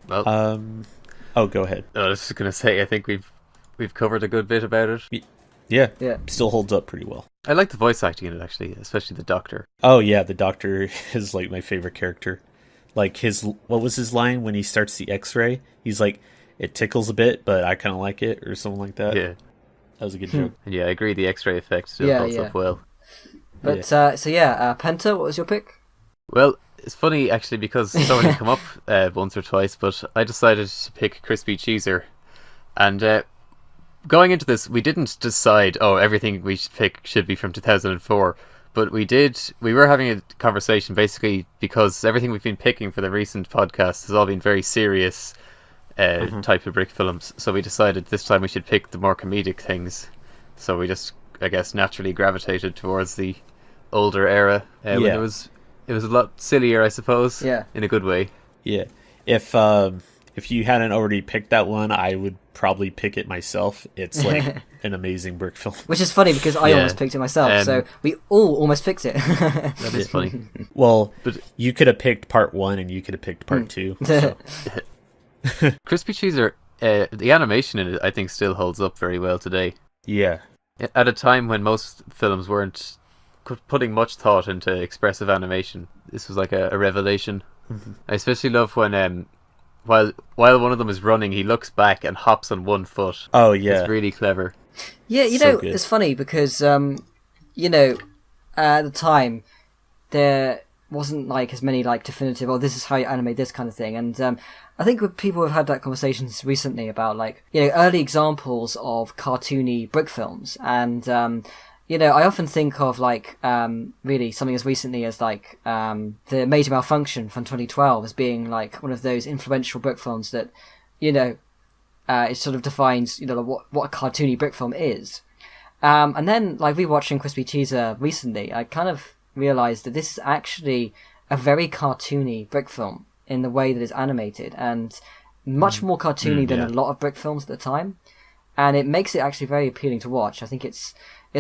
Well, go ahead. I was just gonna say, I think we've covered a good bit about it. Yeah, still holds up pretty well. I like the voice acting in it, actually, especially the Doctor. Oh yeah, the Doctor is like my favorite character. Like, what was his line when he starts the X-ray? He's like, it tickles a bit, but I kind of like it, or something like that. Yeah, that was a good joke. And yeah, I agree. The X-ray effect still holds up well. But Penta, what was your pick? Well, it's funny actually, because it's only come up once or twice, but I decided to pick Crispy Cheeser, and going into this, we didn't decide, everything we should pick should be from 2004. But we were having a conversation basically because everything we've been picking for the recent podcast has all been very serious type of brick films. So we decided this time we should pick the more comedic things. So we just, I guess, naturally gravitated towards the older era when it was a lot sillier, I suppose. Yeah. In a good way. Yeah. If if you hadn't already picked that one, I would probably pick it myself. It's like an amazing brick film. Which is funny because I almost picked it myself, so we all almost picked it. That is funny. Well, but you could have picked part 1 and you could have picked part 2. So. Crispy Cheese the animation in it, I think, still holds up very well today. Yeah. At a time when most films weren't putting much thought into expressive animation, this was like a revelation. Mm-hmm. I especially love when while one of them is running, he looks back and hops on one foot. Oh yeah, it's really clever. Yeah, it's funny because at the time there wasn't like as many like definitive, this is how you animate this kind of thing, and I think people have had that conversations recently about like early examples of cartoony brick films, and I often think of like really something as recently as like the Major Malfunction from 2012 as being like one of those influential brick films that it sort of defines what a cartoony brick film is. And then like rewatching Crispy Cheeser recently, I kind of realized that this is actually a very cartoony brick film in the way that it's animated, and much more cartoony than a lot of brick films at the time, and it makes it actually very appealing to watch. I think it's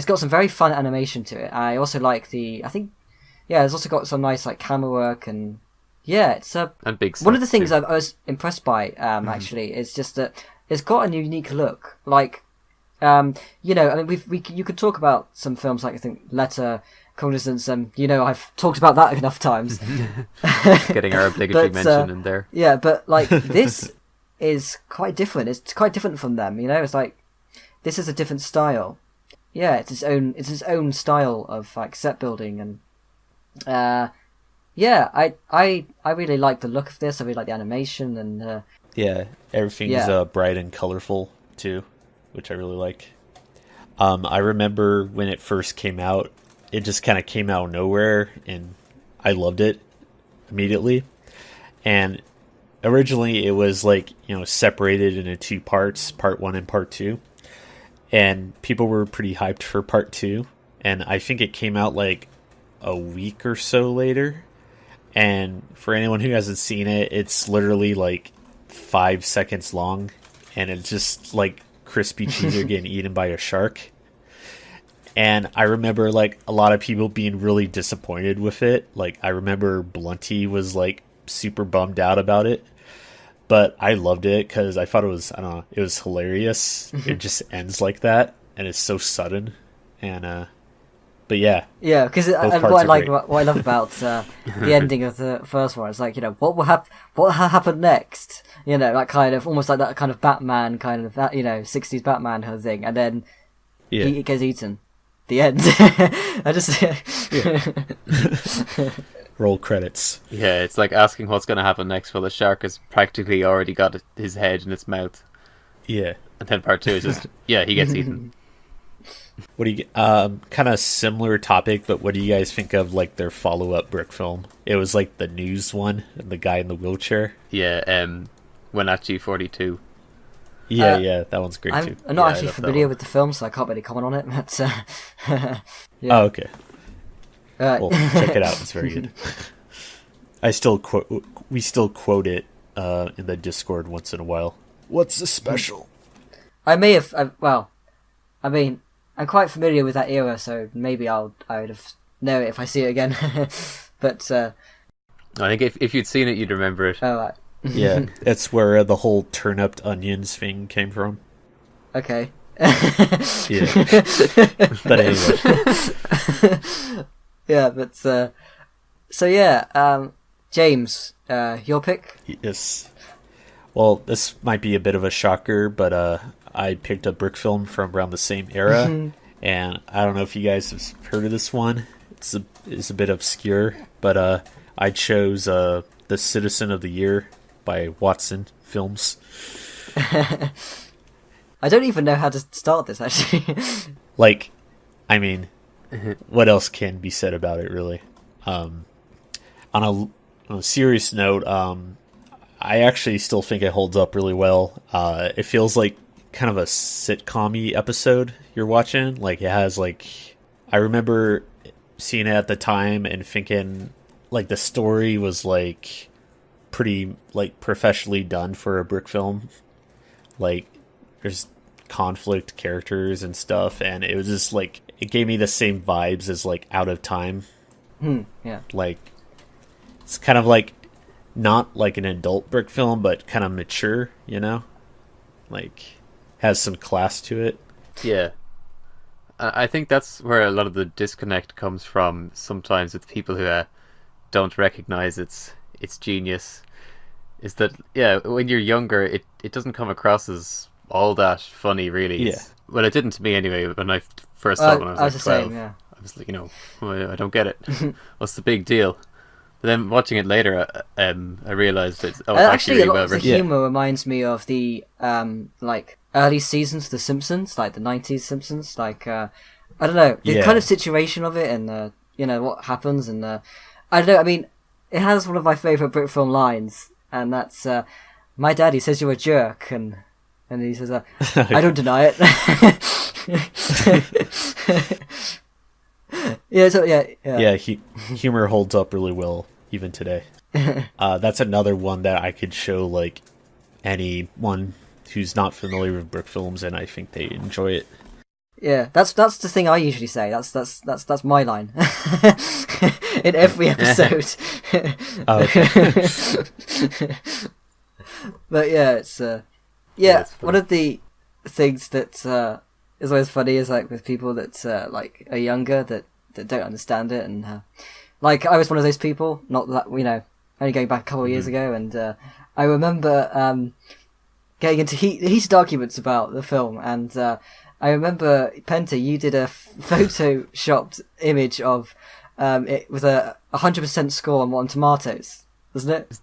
got some very fun animation to it. I also like it's also got some nice like camera work, and it's and big one of the things I was impressed by actually is just that it's got a unique look. Like you could talk about some films like I think Letter, Cognizance, and I've talked about that enough times. Getting our obligatory mention in there. Yeah, but like this is quite different. It's quite different from them. It's like this is a different style. Yeah, it's its own style of like set building, and I really like the look of this. I really like the animation, and everything's bright and colorful too, which I really like. I remember when it first came out, it just kind of came out of nowhere, and I loved it immediately. And originally, it was like separated into 2 parts, part 1 and part 2. And people were pretty hyped for part 2. And I think it came out like a week or so later. And for anyone who hasn't seen it, it's literally like 5 seconds long. And it's just like Crispy Cheeser getting eaten by a shark. And I remember like a lot of people being really disappointed with it. Like I remember Blunty was like super bummed out about it. But I loved it because I thought it was hilarious. It just ends like that, and it's so sudden. And but yeah, because what I love about the ending of the first one is like what will happen next? That kind of almost like that kind of Batman kind of that 60s Batman kind of thing, and then he gets eaten. The end. I just roll credits. Yeah, it's like asking what's going to happen next. Well, the shark has practically already got his head in its mouth. Yeah, and then part 2 is just he gets eaten. What do you kind of similar topic, but what do you guys think of like their follow-up brick film? It was like the news one, and the guy in the wheelchair. Yeah, Wenatchee 42. Yeah, that one's great too. I'm not actually familiar with the film, so I can't really comment on it. But, Oh, okay. Well, check it out; it's very good. We still quote it in the Discord once in a while. What's the special? I may have. I'm quite familiar with that era, so maybe I would have know it if I see it again. But I think if you'd seen it, you'd remember it. Oh, right. Yeah, that's where the whole turnip onions thing came from. Okay. Yeah. But anyway. Yeah, but James, your pick? Yes. Well, this might be a bit of a shocker, but I picked a brick film from around the same era, and I don't know if you guys have heard of this one. It's a bit obscure, but I chose The Citizen of the Year by Watson Films. I don't even know how to start this, actually. What else can be said about it, really? On a serious note, I actually still think it holds up really well. It feels like kind of a sitcom-y episode you're watching. Like, it has, I remember seeing it at the time and thinking, the story was, pretty like professionally done for a brick film. Like there's conflict characters and stuff, and it was just like it gave me the same vibes as like Out of Time. Yeah. Like it's kind of like not like an adult brick film, but kind of mature, you know? Like has some class to it. Yeah. I think that's where a lot of the disconnect comes from sometimes with people who don't recognize its genius. Is that, yeah, when you're younger, it doesn't come across as all that funny, really. Yeah. Well, it didn't to me anyway, when I first saw it when I was like 12. Same, yeah. I was like, I don't get it. What's the big deal? But then watching it later, I realised that it's actually really well written. The humour reminds me of the like early seasons of The Simpsons, like the 90s Simpsons. Like I don't know, the kind of situation of it, and what happens, and I don't know. I mean, it has one of my favourite Brick film lines, and that's "My daddy says you're a jerk," and he says, "I don't deny it." Humor holds up really well even today. That's another one that I could show like anyone who's not familiar with brick films, and I think they enjoy it. Yeah, that's the thing I usually say. That's my line in every episode. Okay. But yeah, it's one of the things that is always funny is like with people that like are younger that don't understand it, and like I was one of those people. Not that only going back a couple of years ago, and I remember getting into heated arguments about the film, and I remember Penta, you did a photoshopped image of it with a 100% score on Rotten Tomatoes, wasn't it?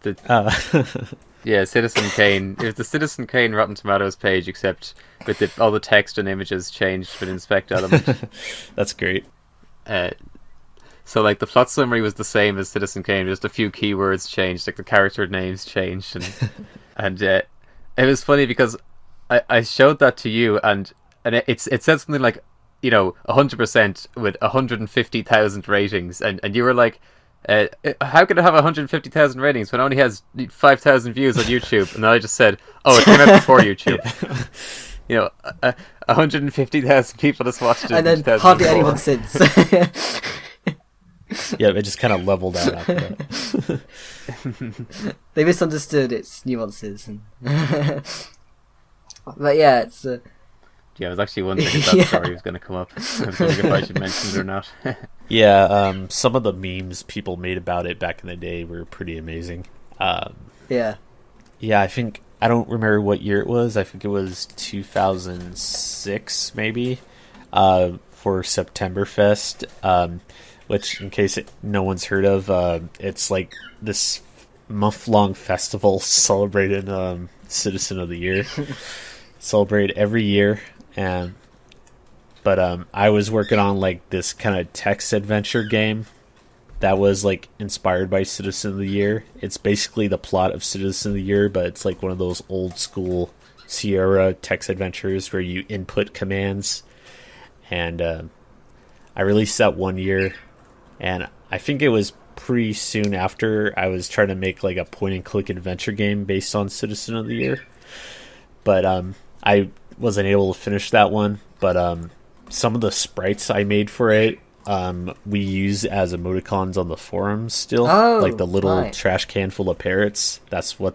Yeah, Citizen Kane. It was the Citizen Kane Rotten Tomatoes page, except with all the text and images changed with Inspect Element. That's great. So, like, the plot summary was the same as Citizen Kane, just a few keywords changed, like the character names changed, and it was funny because I showed that to you, and it said something like 100% with 150,000 ratings, and you were like, how could it have 150,000 ratings when it only has 5,000 views on YouTube? And then I just said, it came out before YouTube. 150,000 people just watched it, and then hardly anyone since. Yeah, it just kind of leveled out after that. They misunderstood its nuances, but yeah, it's. Yeah, I was actually wondering if that story was going to come up. I was wondering if I should mention it or not. Yeah, some of the memes people made about it back in the day were pretty amazing. Yeah, I think, I don't remember what year it was. I think it was 2006, maybe, for Septemberfest, which, in case no one's heard of, it's like this month-long festival celebrating Citizen of the Year. Celebrate every year. But I was working on like this kind of text adventure game that was like inspired by Citizen of the Year. It's basically the plot of Citizen of the Year, but it's like one of those old school Sierra text adventures where you input commands. And I released that one year, and I think it was pretty soon after I was trying to make like a point and click adventure game based on Citizen of the Year. But I wasn't able to finish that one, but some of the sprites I made for it we use as emoticons on the forums still. Like the little trash can full of parrots. That's from.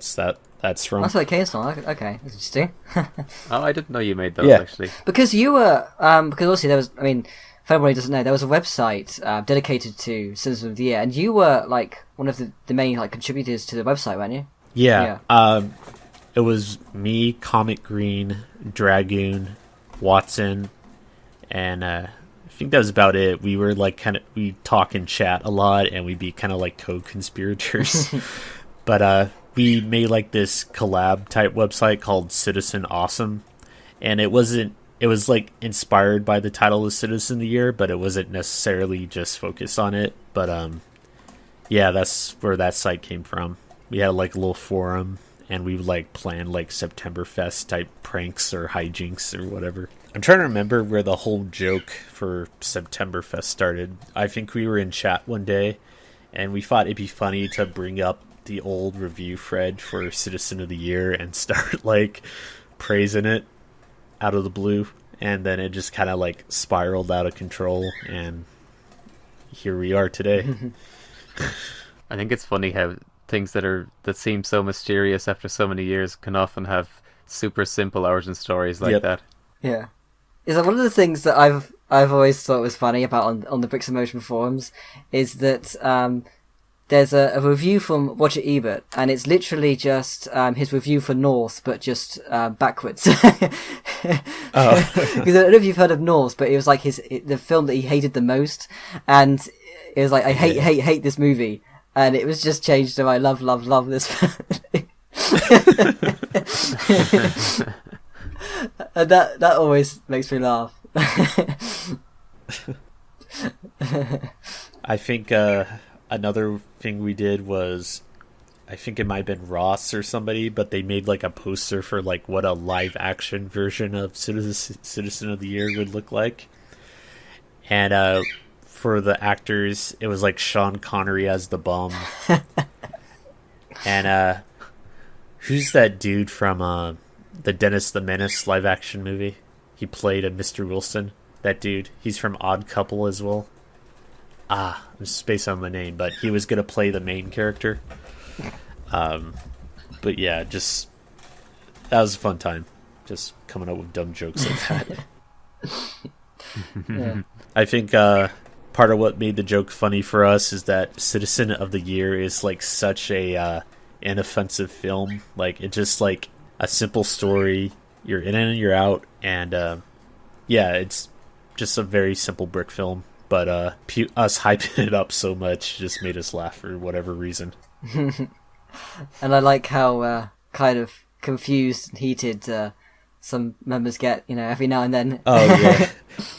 That's what it came from. Okay, that's interesting. I didn't know you made those, actually. Because you were because obviously there was, I mean, if anybody doesn't know, there was a website dedicated to Citizen of the Year, and you were like one of the main like contributors to the website, weren't you? Yeah. It was me, Comic Green, Dragoon, Watson, and I think that was about it. We were like we talk and chat a lot, and we'd be kind of like co-conspirators. But we made like this collab type website called Citizen Awesome, and it was like inspired by the title of Citizen of the Year, but it wasn't necessarily just focused on it. But yeah, that's where that site came from. We had like a little forum, and we would like plan like Septemberfest type pranks or hijinks or whatever. I'm trying to remember where the whole joke for Septemberfest started. I think we were in chat one day, and we thought it'd be funny to bring up the old review thread for Citizen of the Year and start like praising it out of the blue, and then it just kind of like spiraled out of control, and here we are today. I think it's funny how things that seem so mysterious after so many years can often have super simple origin stories like that. Yeah. Is that one of the things that I've always thought was funny about on the Bricks in Motion forums is that there's a review from Roger Ebert, and it's literally just his review for North, but just backwards. Because I don't know if you've heard of North, but it was like the film that he hated the most, and it was like, I hate this movie, and it was just changed to I love this film. And that always makes me laugh. I think another thing we did was, I think it might have been Ross or somebody, but they made like a poster for like what a live action version of Citizen of the Year would look like. And for the actors, it was like Sean Connery as the bum. And who's that dude from the Dennis the Menace live action movie? He played a Mr. Wilson. That dude. He's from Odd Couple as well. I'm spacing on the name, but he was going to play the main character. But yeah, just that was a fun time. Just coming up with dumb jokes like that. Yeah. I think part of what made the joke funny for us is that Citizen of the Year is like such a inoffensive film. Like, it's just like a simple story. You're in and you're out, and yeah, it's just a very simple brick film. But us hyping it up so much just made us laugh for whatever reason. And I like how kind of confused and heated some members get, every now and then. Oh yeah,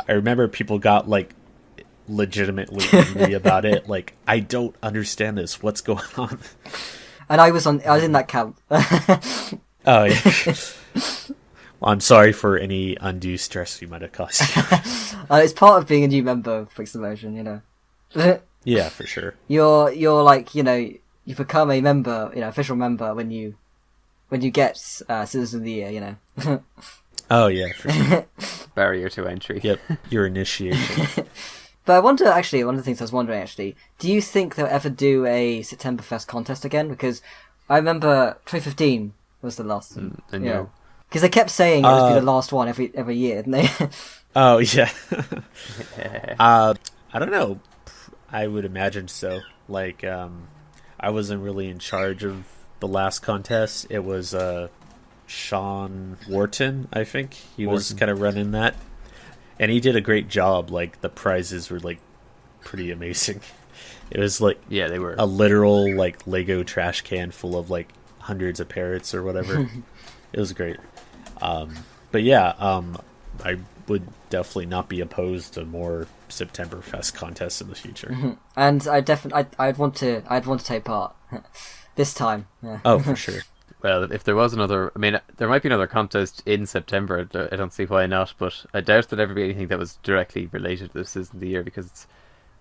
I remember people got like legitimately angry about it. Like, I don't understand this. What's going on? And I was in that camp. Oh yeah. Well, I'm sorry for any undue stress we might have caused you. It's part of being a new member of Bricks in Motion, Yeah, for sure. You're like, you become a member, official member when you get Citizen of the Year, Oh yeah, for sure. Barrier to entry. Yep, your initiation. But I wonder, actually, one of the things I was wondering, actually, do you think they'll ever do a Septemberfest contest again? Because I remember 2015 was the last one. No. Because they kept saying it would be the last one every year, didn't they? Oh yeah. I don't know. I would imagine so. Like, I wasn't really in charge of the last contest. It was Sean Wharton, I think. He was kind of running that, and he did a great job. Like, the prizes were like pretty amazing. It was like, yeah, they were a literal like Lego trash can full of like hundreds of parrots or whatever. It was great. But yeah, I would definitely not be opposed to more Septemberfest contests in the future. Mm-hmm. And I'd want to take part this time. Yeah. Oh, for sure. Well, if there was another, I mean, there might be another contest in September. I don't see why not, but I doubt that there would be anything that was directly related to this Citizen of the Year, because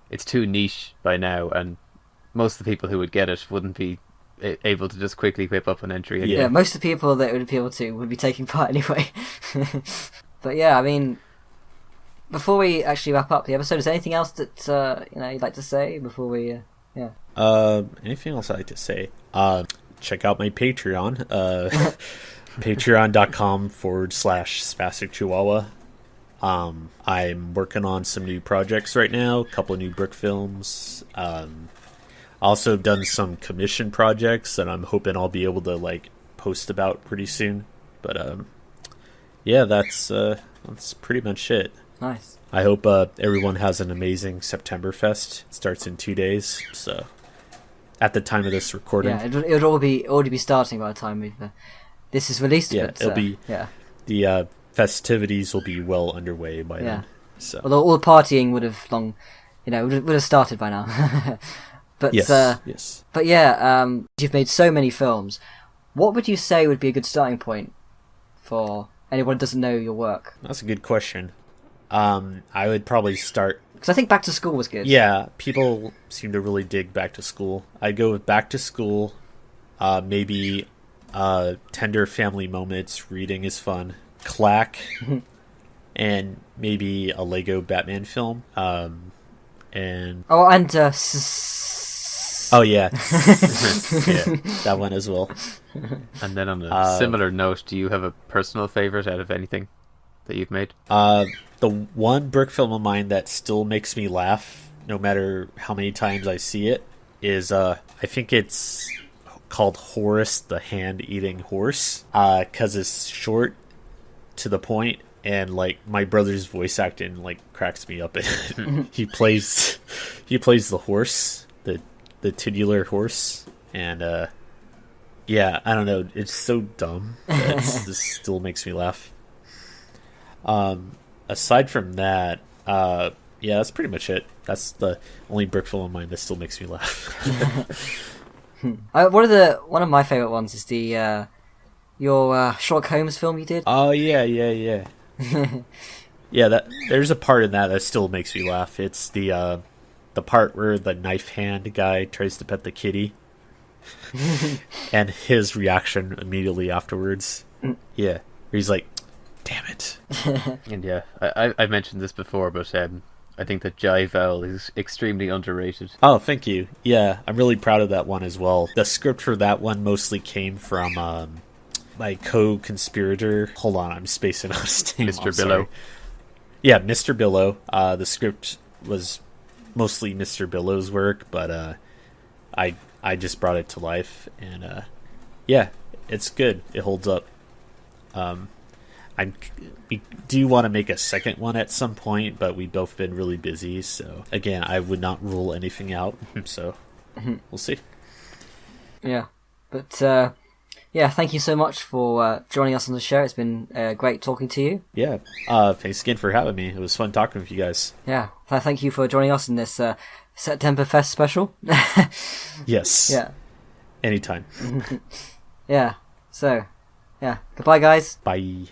it's too niche by now, and most of the people who would get it wouldn't be able to just quickly whip up an entry again. Yeah, most of the people that would appeal to would be taking part anyway. But yeah, I mean, before we actually wrap up the episode, is there anything else that you'd like to say before we? Anything else I'd like to say? Check out my Patreon. Patreon.com/SpastikChuwawa. I'm working on some new projects right now. A couple of new Brickfilms. Also done some commission projects that I'm hoping I'll be able to like post about pretty soon. But yeah, that's pretty much it. Nice. I hope everyone has an amazing Septemberfest. It starts in 2 days, so at the time of this recording, yeah, it would already be starting by the time this is released. Yeah, but, it'll be. Yeah, the festivities will be well underway by then. So, although all the partying would have would have started by now. But yes. But yeah, you've made so many films. What would you say would be a good starting point for anyone who doesn't know your work? That's a good question. I would probably start, because I think Back to School was good. Yeah, people seem to really dig Back to School. I'd go with Back to School, Maybe tender family moments. Reading is fun. Clack. And maybe a Lego Batman film. And oh, and oh yeah, yeah, that one as well. And then on a similar note, do you have a personal favorite out of anything that you've made? The one brick film of mine that still makes me laugh, no matter how many times I see it, is I think it's called Horace the Hand-Eating Horse, because it's short, to the point, and like my brother's voice acting like cracks me up. He plays the horse, the titular horse, and yeah, I don't know, it's so dumb that this still makes me laugh. Aside from that, yeah, that's pretty much it. That's the only brick film of mine that still makes me laugh. One of my favorite ones is the your Sherlock Holmes film you did. Oh yeah. Yeah, there's a part in that still makes me laugh. It's the part where the knife hand guy tries to pet the kitty, and his reaction immediately afterwards. Yeah, where he's like, "Damn it!" And yeah, I mentioned this before, but I think that Jive Owl is extremely underrated. Oh, thank you. Yeah, I'm really proud of that one as well. The script for that one mostly came from my co-conspirator. Hold on, I'm spacing out his name. Mr. Billow. Yeah, Mr. Billow. The script was mostly Mr. Billow's work, but I just brought it to life, and yeah, it's good. It holds up. We do want to make a second one at some point, but we've both been really busy, so again, I would not rule anything out, so we'll see. Yeah, but yeah, thank you so much for joining us on the show. It's been great talking to you. Yeah, thanks again for having me. It was fun talking with you guys. Yeah, thank you for joining us in this Septemberfest special. Yes. Yeah. Anytime. Yeah, so, yeah, goodbye guys. Bye.